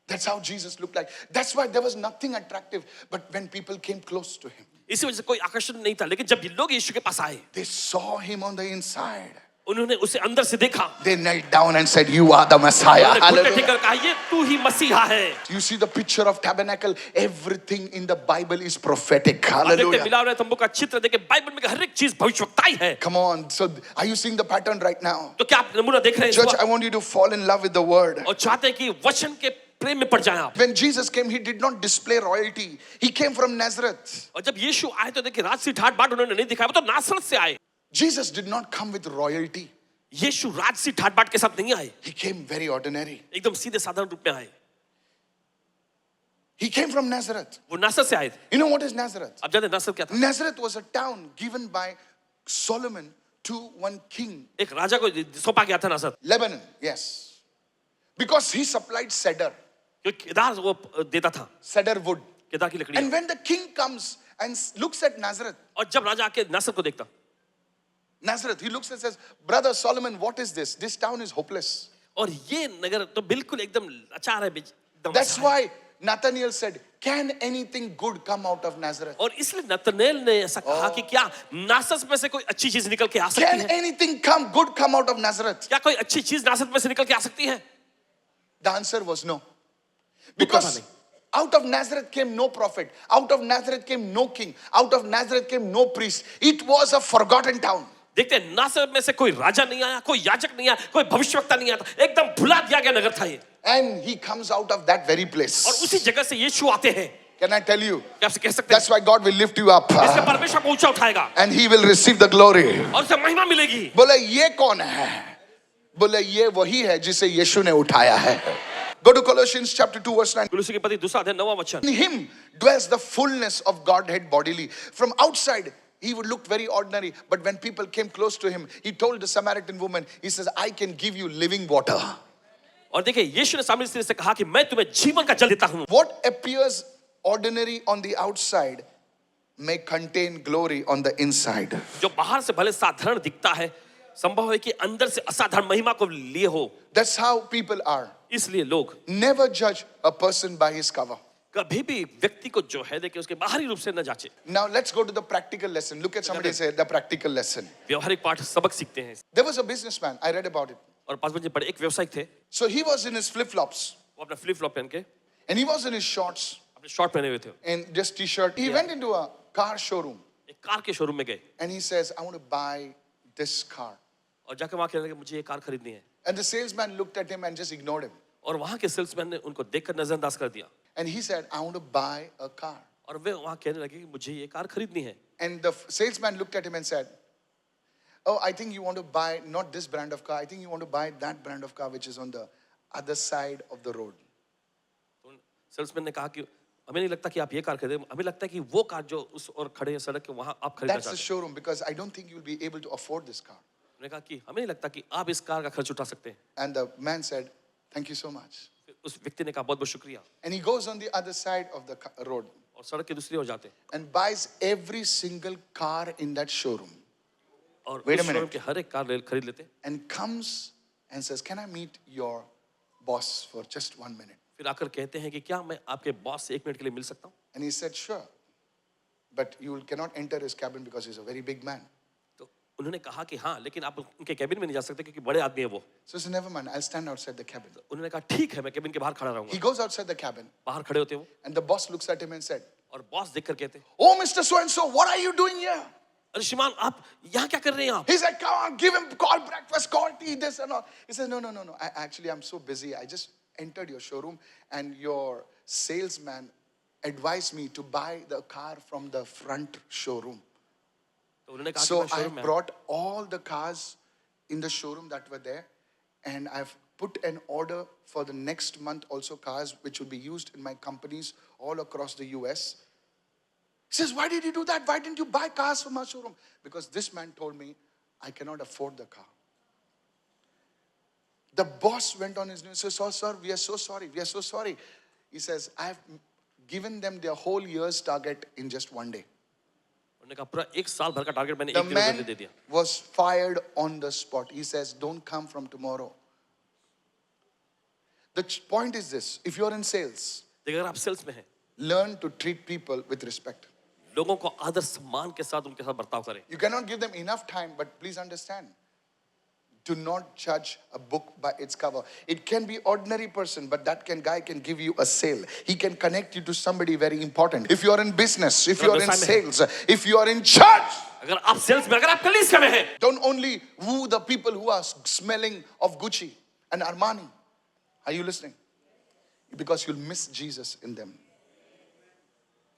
[SPEAKER 1] That's how Jesus looked like. That's why there was nothing attractive. But when people came close to him,
[SPEAKER 2] इसी वजह से कोई आकर्षण नहीं था, लेकिन जब ये लोग यीशु के पास आए,
[SPEAKER 1] they saw him on the inside.
[SPEAKER 2] उन्होंने उसे अंदर से देखा।
[SPEAKER 1] They knelt down and said, "You are the Messiah."
[SPEAKER 2] उन्होंने घुटने
[SPEAKER 1] Hallelujah.
[SPEAKER 2] टेककर कहा, ये तू ही मसीहा है।
[SPEAKER 1] You see the picture of tabernacle. Everything in the Bible is prophetic.
[SPEAKER 2] आप देखते
[SPEAKER 1] Hallelujah.
[SPEAKER 2] मिलाप वाले तंबू का चित्र देखे, बाइबल में हर एक चीज भविष्यवक्ताई है।
[SPEAKER 1] Come on. So are you seeing the pattern right now?
[SPEAKER 2] तो क्या आप नमूना देख रहे हैं इस
[SPEAKER 1] Church,
[SPEAKER 2] वक्त?
[SPEAKER 1] I want you to fall in love with the word.
[SPEAKER 2] और चाहते हैं कि वचन के प्रेम में पड़ जाएं आप।
[SPEAKER 1] When Jesus came, he did not display royalty. He came from Nazareth.
[SPEAKER 2] और जब यीशु आए तो देखिए राजसी ठाट बाट उन्होंने नहीं दिखाया, वो तो नासरत से आए।
[SPEAKER 1] Jesus did not come with royalty.
[SPEAKER 2] यीशु राजसी ठाट बाट के साथ नहीं आए,
[SPEAKER 1] He came very ordinary.
[SPEAKER 2] एकदम सीधे साधारण रूप में आए।
[SPEAKER 1] He came from Nazareth.
[SPEAKER 2] वो नासरत से आए थे।
[SPEAKER 1] You know what is Nazareth?
[SPEAKER 2] आप जानते हैं नासरत क्या था?
[SPEAKER 1] Nazareth was a town given by Solomon to one king.
[SPEAKER 2] एक राजा को सौंपा गया था नासरत,
[SPEAKER 1] Lebanon, yes. Because he supplied cedar,
[SPEAKER 2] जो केदार वो देता था,
[SPEAKER 1] cedar wood.
[SPEAKER 2] केदार की लकड़ी।
[SPEAKER 1] And when the king comes and looks at Nazareth,
[SPEAKER 2] और जब राजा आके नासरत को देखता,
[SPEAKER 1] he looks and says, Brother Solomon, what is this? This town is hopeless.
[SPEAKER 2] और ये नगर तो बिल्कुल एकदम लाचार है, एकदम
[SPEAKER 1] That's
[SPEAKER 2] असहाय।
[SPEAKER 1] why Nathaniel said, can anything good come out of Nazareth?
[SPEAKER 2] और इसलिए नतनेल ने ऐसा कहा कि क्या नासरत में से कोई अच्छी चीज निकल के आ सकती
[SPEAKER 1] Can
[SPEAKER 2] है?
[SPEAKER 1] anything good come out of Nazareth?
[SPEAKER 2] क्या कोई अच्छी चीज नासरत में से निकल के आ सकती है?
[SPEAKER 1] The answer was no. Because out of Nazareth came no prophet, out of Nazareth came no king, out of Nazareth came no priest. It was a forgotten town.
[SPEAKER 2] देखते हैं नासरत में से कोई राजा नहीं आया, कोई याजक नहीं आया, कोई भविष्यवक्ता नहीं आया, एकदम भुला दिया गया नगर था ये।
[SPEAKER 1] And he comes out of that very
[SPEAKER 2] और
[SPEAKER 1] place.
[SPEAKER 2] उसी जगह से यीशु आते हैं।
[SPEAKER 1] Can I tell you?
[SPEAKER 2] क्या आपसे कह सकते हैं?
[SPEAKER 1] That's why God will lift you up.
[SPEAKER 2] इसलिए परमेश्वर को ऊंचा उठाएगा
[SPEAKER 1] And he will receive the glory.
[SPEAKER 2] और उसे महिमा मिलेगी।
[SPEAKER 1] बोले ये कौन है? बोले ये वही है जिसे यीशु ने उठाया है. Go to Colossians chapter 2 verse 9.
[SPEAKER 2] कुलुसी के पत्री दूसरा अध्याय 9वां वचन।
[SPEAKER 1] In him dwells the fullness of Godhead bodily. From outside, he would look very ordinary. But when people came close to him, he told the Samaritan woman, he says, I can give you living water.
[SPEAKER 2] और देखिए यीशु ने सामरी स्त्री से कहा कि मैं तुम्हें जीवन का जल देता हूँ।
[SPEAKER 1] What appears ordinary on the outside may contain glory on the inside.
[SPEAKER 2] जो बाहर से भले साधारण दिखता है, संभव है कि अंदर से असाधारण महिमा को लिए हो।
[SPEAKER 1] That's how people are.
[SPEAKER 2] इसलिए लोग
[SPEAKER 1] Never judge a person by his cover.
[SPEAKER 2] कभी भी व्यक्ति को जो है देखिए उसके बाहरी रूप से न जांचे।
[SPEAKER 1] Now let's go to the practical lesson. Look at somebody and say the practical lesson.
[SPEAKER 2] व्यवहारिक पाठ सबक सीखते हैं।
[SPEAKER 1] There was a businessman. I read about it.
[SPEAKER 2] और 5 बजे पढ़े एक व्यवसायिक थे।
[SPEAKER 1] So he was in his flip-flops
[SPEAKER 2] वो अपना फ्लिप फ्लॉप पहन के
[SPEAKER 1] and he was in his shorts
[SPEAKER 2] अपने शॉर्ट पहने हुए थे।
[SPEAKER 1] and just t-shirt. He went into a car showroom
[SPEAKER 2] एक कार के शोरूम में गए
[SPEAKER 1] and he says, I want to buy this car.
[SPEAKER 2] और जाके वहां कहने लगे मुझे ये कार खरीदनी है।
[SPEAKER 1] And the salesman looked at him and just ignored him.
[SPEAKER 2] और वहां के सेल्समैन ने उनको देखकर नजरअंदाज कर दिया।
[SPEAKER 1] And he said, I want to buy a car.
[SPEAKER 2] और वे वहां कहने लगे कि मुझे ये कार खरीदनी है।
[SPEAKER 1] And the salesman looked at him and said, oh, I think you want to buy not this brand of car. I think you want to buy that brand of car which is on the other side of the road.
[SPEAKER 2] तो salesman ने कहा कि हमें नहीं लगता कि आप ये कार खरीदें, हमें लगता है कि वो कार जो उस और खड़े हैं सड़क के वहां आप खरीदना
[SPEAKER 1] That's the
[SPEAKER 2] चाहते हैं।
[SPEAKER 1] showroom because I don't think you'll be able to afford this car.
[SPEAKER 2] उन्होंने कहा कि हमें नहीं लगता कि आप इस कार का खर्च उठा सकते हैं।
[SPEAKER 1] And the man said, thank you so much.
[SPEAKER 2] फिर उस व्यक्ति ने कहा बहुत बहुत शुक्रिया
[SPEAKER 1] And he goes on the other side of the road
[SPEAKER 2] और सड़क की दूसरी ओर जाते हैं
[SPEAKER 1] and buys every single car in that showroom
[SPEAKER 2] और
[SPEAKER 1] Wait a
[SPEAKER 2] उस
[SPEAKER 1] minute.
[SPEAKER 2] शोरूम के हर एक कार खरीद लेते हैं।
[SPEAKER 1] and comes and says, can I meet your boss for just 1 minute?
[SPEAKER 2] फिर आकर कहते हैं कि क्या मैं आपके बॉस से 1 मिनट के लिए मिल सकता हूँ?
[SPEAKER 1] And he said, sure. But you cannot enter his cabin because he's a very big man.
[SPEAKER 2] तो उन्होंने कहा कि हाँ, लेकिन आप उनके कैबिन में नहीं जा सकते क्योंकि बड़े आदमी है वो।
[SPEAKER 1] So he said, never mind, I'll stand outside the cabin.
[SPEAKER 2] उन्होंने कहा ठीक है मैं कैबिन के बाहर खड़ा
[SPEAKER 1] He
[SPEAKER 2] रहूंगा।
[SPEAKER 1] goes outside the cabin
[SPEAKER 2] बाहर खड़े होते हैं वो
[SPEAKER 1] and the boss looks at him and said,
[SPEAKER 2] और बॉस देखकर कहते हैं
[SPEAKER 1] oh, Mr. So-and-so, what are you doing here?
[SPEAKER 2] अरे श्रीमान आप यहाँ क्या कर रहे हैं आप?
[SPEAKER 1] He said, come on, give him, call breakfast, call tea, this and all. He says, no. I'm so busy. I just entered your showroom and your salesman advised me to buy the car from the front showroom.
[SPEAKER 2] तो उन्होंने कहा कि
[SPEAKER 1] So
[SPEAKER 2] मैं
[SPEAKER 1] I
[SPEAKER 2] showroom में
[SPEAKER 1] brought all the cars in the showroom that were there and I've put an order for the next month also cars which will be used in my companies all across the US. He says, why did you do that? Why didn't you buy cars from our showroom? Because this man told me I cannot afford the car. The boss went on his knees and said, sir, we are so sorry. We are so sorry. He says, I have given them their whole year's target in just 1 day.
[SPEAKER 2] उन्होंने कहा पूरा 1 साल भर का target मैंने
[SPEAKER 1] The
[SPEAKER 2] 1 दिन में
[SPEAKER 1] man
[SPEAKER 2] दे दिया।
[SPEAKER 1] was fired on the spot. He says, don't come from tomorrow. The point is this, if you're in sales,
[SPEAKER 2] देखिए अगर आप सेल्स में हैं,
[SPEAKER 1] learn to treat people with respect.
[SPEAKER 2] लोगों को आदर सम्मान के साथ उनके साथ बर्ताव करें।
[SPEAKER 1] You cannot give them enough time, but please understand, do not judge a book by its cover. It can be ordinary person, but that guy can give you a sale. He can connect you to somebody very important. If you are in business, if you are in sales, if you are in church,
[SPEAKER 2] अगर आप sales में, अगर आप कलीसिया में हैं,
[SPEAKER 1] don't only woo the people who are smelling of Gucci and Armani. Are you listening? Because you'll miss Jesus in them.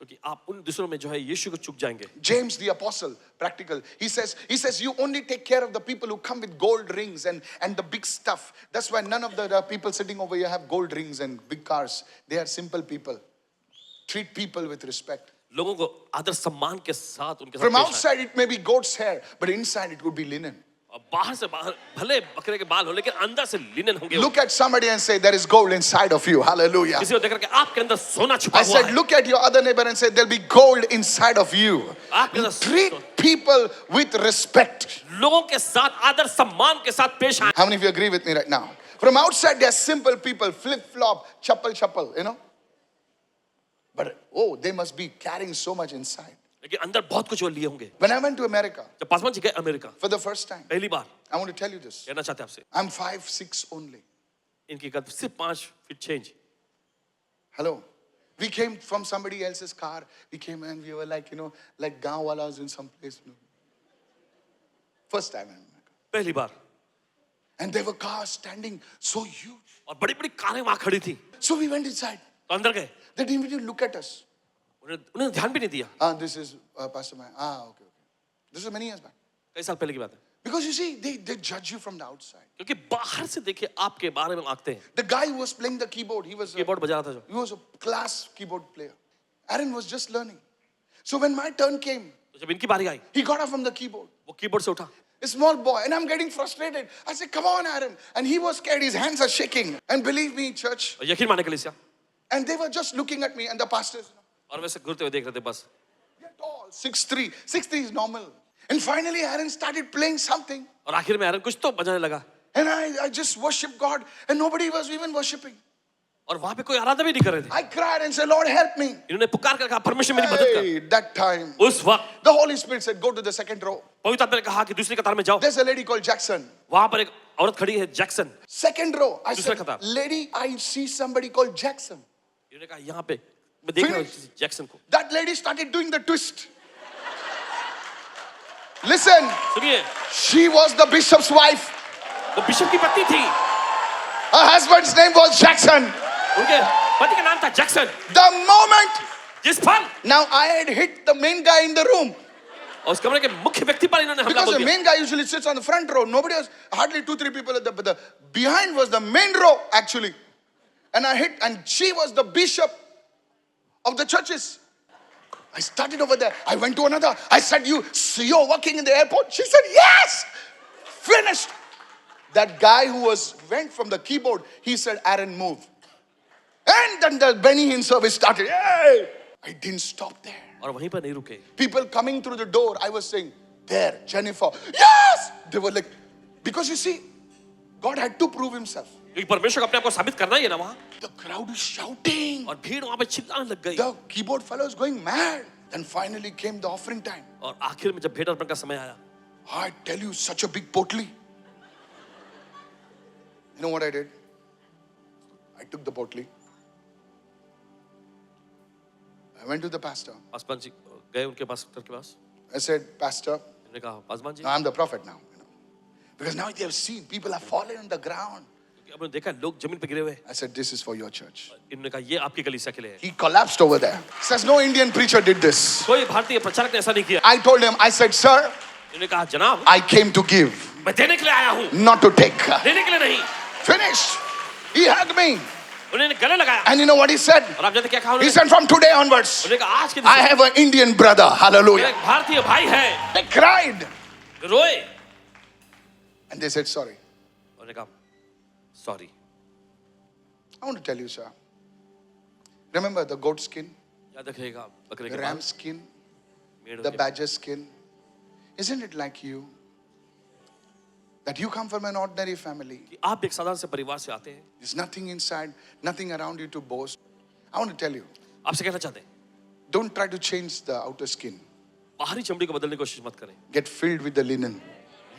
[SPEAKER 2] क्योंकि आप उन दूसरों में जो है यीशु को चूक जाएंगे।
[SPEAKER 1] James the apostle, practical. He says, you only take care of the people who come with gold rings and the big stuff. That's why none of the people sitting over here have gold rings and big cars. They are simple people. Treat people with respect.
[SPEAKER 2] लोगों को आदर सम्मान के साथ उनके साथ
[SPEAKER 1] From
[SPEAKER 2] पेश आएं।
[SPEAKER 1] outside it may be goat's hair, but inside it would be linen.
[SPEAKER 2] और बाहर से बाहर भले बकरे के बाल हो लेकिन अंदर से लिनन होंगे।
[SPEAKER 1] Look at somebody and say, there is gold inside of you. Hallelujah.
[SPEAKER 2] किसी को देख करके आपके अंदर सोना छुपा
[SPEAKER 1] I
[SPEAKER 2] हुआ
[SPEAKER 1] said,
[SPEAKER 2] है।
[SPEAKER 1] look at your other neighbor and say, there'll be gold inside of you.
[SPEAKER 2] आपके अंदर
[SPEAKER 1] Treat people with respect.
[SPEAKER 2] लोगों के साथ आदर सम्मान के साथ पेश आए।
[SPEAKER 1] How many of you agree with me right now? From outside, they're simple people, flip-flop, chappal, you know. But, oh, they must be carrying so much inside.
[SPEAKER 2] लेकिन अंदर बहुत कुछ वो लिए होंगे।
[SPEAKER 1] When I went to America
[SPEAKER 2] जब पासवान जी गए America
[SPEAKER 1] for the first time,
[SPEAKER 2] पहली बार,
[SPEAKER 1] I want to tell you this.
[SPEAKER 2] कहना चाहते हैं आपसे,
[SPEAKER 1] I'm 5'6" only.
[SPEAKER 2] इनकी कद सिर्फ 5 feet 6 inch.
[SPEAKER 1] Hello. We came from somebody else's car. We came and we were like, like gaon walas in some place. First time.
[SPEAKER 2] पहली बार.
[SPEAKER 1] And there were cars standing so huge.
[SPEAKER 2] और बड़ी बड़ी कारें वहां खड़ी थी.
[SPEAKER 1] So we went inside.
[SPEAKER 2] तो अंदर गए.
[SPEAKER 1] They didn't even look at us.
[SPEAKER 2] उन्हें ध्यान भी नहीं दिया.
[SPEAKER 1] This is Pastor Man. Okay. This is many years back.
[SPEAKER 2] कई साल पहले की बात है.
[SPEAKER 1] Because you see, they judge you from the outside.
[SPEAKER 2] क्योंकि बाहर से देखिए आपके बारे में आंकते हैं.
[SPEAKER 1] The guy who was playing the keyboard, he was
[SPEAKER 2] keyboard बजा रहा था जो.
[SPEAKER 1] he was a class keyboard player. Aaron was just learning. So when my turn came,
[SPEAKER 2] तो जब इनकी बारी आई,
[SPEAKER 1] he got up from the keyboard.
[SPEAKER 2] वो keyboard से उठा.
[SPEAKER 1] A small boy, and I'm getting frustrated. I said, "Come on, Aaron." And he was scared. His hands are shaking. And believe me, church.
[SPEAKER 2] और यकीन माने कलीसिया.
[SPEAKER 1] And they were just looking at me, and the pastors.
[SPEAKER 2] और वैसे घूरते हुए देख रहे थे बस.
[SPEAKER 1] They're tall, 6'3". 6'3" is normal. And finally, Aaron started playing something.
[SPEAKER 2] और आखिर में एरन कुछ तो बजाने लगा.
[SPEAKER 1] And I just worshiped God, and nobody was even worshiping.
[SPEAKER 2] और वहां पे कोई आराधना भी नहीं कर रहे थे.
[SPEAKER 1] I cried and said, "Lord, help me."
[SPEAKER 2] इन्होंने पुकार कर कहा परमेश्वर मेरी मदद कर.
[SPEAKER 1] Hey, that time,
[SPEAKER 2] उस वक्त
[SPEAKER 1] the Holy Spirit said, "Go to the second row."
[SPEAKER 2] पवित्र आत्मा ने कहा कि दूसरी कतार में जाओ.
[SPEAKER 1] There's a lady called Jackson.
[SPEAKER 2] वहां पर एक औरत खड़ी है जैक्सन.
[SPEAKER 1] Second row. I
[SPEAKER 2] दूसरा
[SPEAKER 1] said,
[SPEAKER 2] कतार.
[SPEAKER 1] "Lady, I see somebody called Jackson."
[SPEAKER 2] इन्होंने कहा यहाँ पे मैं देख रहा हूँ जैक्सन को.
[SPEAKER 1] That lady started doing the twist. Listen,
[SPEAKER 2] सुनिए,
[SPEAKER 1] she was the bishop's wife.
[SPEAKER 2] वो बिशप की पत्नी थी.
[SPEAKER 1] Her husband's name was Jackson.
[SPEAKER 2] उनके पति का नाम था जैक्सन.
[SPEAKER 1] The moment,
[SPEAKER 2] जिस पल
[SPEAKER 1] now I had hit the main guy in the room.
[SPEAKER 2] और उस कमरे के मुख्य व्यक्ति पर इन्होंने हमला
[SPEAKER 1] Because
[SPEAKER 2] बोल
[SPEAKER 1] the
[SPEAKER 2] दिया.
[SPEAKER 1] main guy usually sits on the front row. Nobody else, hardly 2-3 people at the behind was the main row actually. And I hit, and she was the bishop of the churches. I started over there. I went to another. I said, you're working in the airport? She said, yes. Finished. That guy who went from the keyboard, he said, Aaron, move. And then the Benny Hinn service started. Hey! I didn't stop there.
[SPEAKER 2] और वहीं पर नहीं रुके.
[SPEAKER 1] People coming through the door, I was saying, there, Jennifer. Yes! They were like, because you see, God had to prove himself.
[SPEAKER 2] क्योंकि परमेश्वर को अपने आप को साबित करना ही है ना वहाँ.
[SPEAKER 1] The crowd is shouting.
[SPEAKER 2] और भीड़ वहाँ पे चिल्लाने लग गई.
[SPEAKER 1] The keyboard fellow is going mad. Then finally came the offering time.
[SPEAKER 2] और आखिर में जब भेंट अर्पण का समय आया,
[SPEAKER 1] I tell you, such a big potli. You know what I did? I took the potli. I went to the pastor.
[SPEAKER 2] Paswan ji गए उनके पास के पास.
[SPEAKER 1] I said, Pastor,
[SPEAKER 2] उन्होंने कहा Paswan ji.
[SPEAKER 1] I'm the prophet now. Because now they have seen people are falling on the ground.
[SPEAKER 2] क्योंकि आपने देखा लोग जमीन पे गिरे हुए.
[SPEAKER 1] I said, this is for your church.
[SPEAKER 2] इन्होंने कहा ये आपकी कलीसिया के लिए है.
[SPEAKER 1] He collapsed over there. Says, no Indian preacher did this.
[SPEAKER 2] कोई भारतीय प्रचारक ने ऐसा नहीं किया.
[SPEAKER 1] I told him, I said, sir,
[SPEAKER 2] इन्होंने कहा जनाब
[SPEAKER 1] I came to give,
[SPEAKER 2] मैं देने के लिए आया हूँ,
[SPEAKER 1] not to take.
[SPEAKER 2] देने के लिए नहीं.
[SPEAKER 1] Finished. He hugged me.
[SPEAKER 2] उन्होंने गले लगाया.
[SPEAKER 1] And you know what he said?
[SPEAKER 2] और आप जानते क्या कहा
[SPEAKER 1] He
[SPEAKER 2] उन्होंने?
[SPEAKER 1] said, from today onwards,
[SPEAKER 2] उन्होंने कहा आज के दिन
[SPEAKER 1] I have an Indian brother.
[SPEAKER 2] मेरा
[SPEAKER 1] Hallelujah.
[SPEAKER 2] एक भारतीय भाई है.
[SPEAKER 1] They cried.
[SPEAKER 2] रोए.
[SPEAKER 1] And they said, sorry.
[SPEAKER 2] उन्होंने कहा sorry.
[SPEAKER 1] I want to tell you, sir. Remember the goat skin,
[SPEAKER 2] याद रखिएगा बकरे
[SPEAKER 1] the
[SPEAKER 2] के
[SPEAKER 1] ram
[SPEAKER 2] बाल,
[SPEAKER 1] skin,
[SPEAKER 2] मेढ़ों
[SPEAKER 1] the
[SPEAKER 2] के.
[SPEAKER 1] badger skin. Isn't it like you? That you come from an ordinary family.
[SPEAKER 2] कि आप एक साधारण से परिवार से आते हैं.
[SPEAKER 1] There's nothing inside, nothing around you to boast. I want to tell you,
[SPEAKER 2] आपसे कहना चाहते हैं
[SPEAKER 1] don't try to change the outer skin.
[SPEAKER 2] बाहरी चमड़ी को बदलने की कोशिश मत करें.
[SPEAKER 1] Get filled with the linen.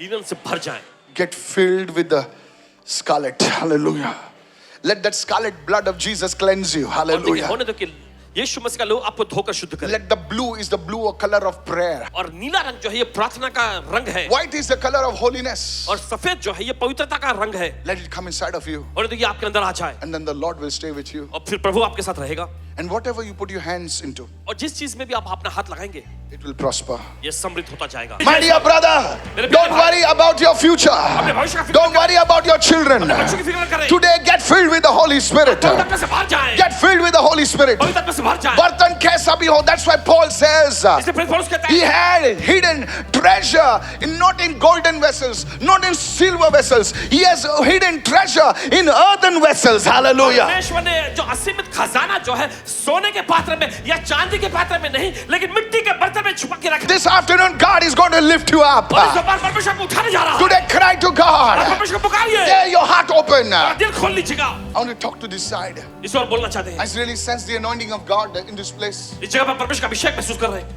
[SPEAKER 2] लीलन से भर जाएं.
[SPEAKER 1] Get filled with the scarlet. Hallelujah. Let that scarlet blood of Jesus cleanse you.
[SPEAKER 2] और देखिए
[SPEAKER 1] Hallelujah.
[SPEAKER 2] होने दो कि यीशु मसीह का लोग आपको धोकर शुद्ध करे.
[SPEAKER 1] Let the blue is the blue a color of prayer.
[SPEAKER 2] और नीला रंग जो है ये प्रार्थना का रंग है.
[SPEAKER 1] White is the color of holiness.
[SPEAKER 2] और सफेद जो है ये पवित्रता का रंग है.
[SPEAKER 1] Let it come inside of you.
[SPEAKER 2] और तो ये आपके अंदर आ जाए.
[SPEAKER 1] And then the Lord will stay with you.
[SPEAKER 2] और फिर प्रभु आपके साथ रहेगा.
[SPEAKER 1] And whatever you put your hands into,
[SPEAKER 2] और जिस चीज में भी आप अपना हाथ लगाएंगे
[SPEAKER 1] it will prosper.
[SPEAKER 2] ये समृद्ध होता जाएगा.
[SPEAKER 1] My dear brother, don't worry about your future.
[SPEAKER 2] अपने भविष्य का फिक्र
[SPEAKER 1] Don't worry about your children.
[SPEAKER 2] अपने बच्चों की फिक्र करें.
[SPEAKER 1] Today, get filled with the Holy Spirit.
[SPEAKER 2] पवित्र आत्मा से भर जाएं.
[SPEAKER 1] Get filled with the Holy Spirit.
[SPEAKER 2] पवित्र आत्मा से भर जाएं.
[SPEAKER 1] Bartan kaisa bhi ho. That's why Paul says
[SPEAKER 2] इसलिए प्रेरित पौलुस कहता
[SPEAKER 1] he
[SPEAKER 2] है
[SPEAKER 1] had hidden treasure not in golden vessels, not in silver vessels. He has hidden treasure in earthen vessels. Hallelujah.
[SPEAKER 2] परमेश्वर ने जो असीमित खजाना जो है सोने के पात्र में या चांदी के पात्र में नहीं लेकिन मिट्टी के बर्तन में छुपा के रखा.
[SPEAKER 1] This afternoon, God is going to lift you up.
[SPEAKER 2] और इस बार परमेश्वर को उठाने जा रहा है.
[SPEAKER 1] Today, cry to
[SPEAKER 2] और
[SPEAKER 1] God.
[SPEAKER 2] परमेश्वर को पुकारिए.
[SPEAKER 1] Tear your heart open.
[SPEAKER 2] और
[SPEAKER 1] I
[SPEAKER 2] दिल खोल लीजिएगा.
[SPEAKER 1] want to talk to this side.
[SPEAKER 2] इस ओर बोलना चाहते
[SPEAKER 1] I
[SPEAKER 2] हैं.
[SPEAKER 1] really sense the anointing of God in this place.
[SPEAKER 2] इस जगह पर परमेश्वर का अभिषेक महसूस कर रहे हैं.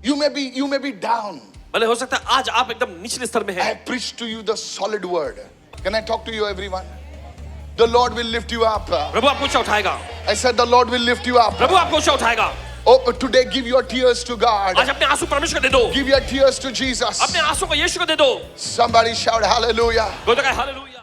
[SPEAKER 1] You may be down.
[SPEAKER 2] भले हो सकता है आज आप एकदम निचले स्तर में
[SPEAKER 1] I
[SPEAKER 2] हैं.
[SPEAKER 1] have preached to you the solid word. Can I talk to you, everyone? The Lord will lift you up.
[SPEAKER 2] प्रभु आपको ऊंचा उठाएगा.
[SPEAKER 1] I said the Lord will lift you up.
[SPEAKER 2] प्रभु आपको ऊंचा उठाएगा।
[SPEAKER 1] Oh, but today give your tears to God.
[SPEAKER 2] आज अपने आंसू परमेश्वर को दे दो,
[SPEAKER 1] Give your tears to Jesus.
[SPEAKER 2] अपने आंसू को यीशु को दे दो।
[SPEAKER 1] Somebody shout hallelujah.
[SPEAKER 2] कोई तो कहे हालेलुया।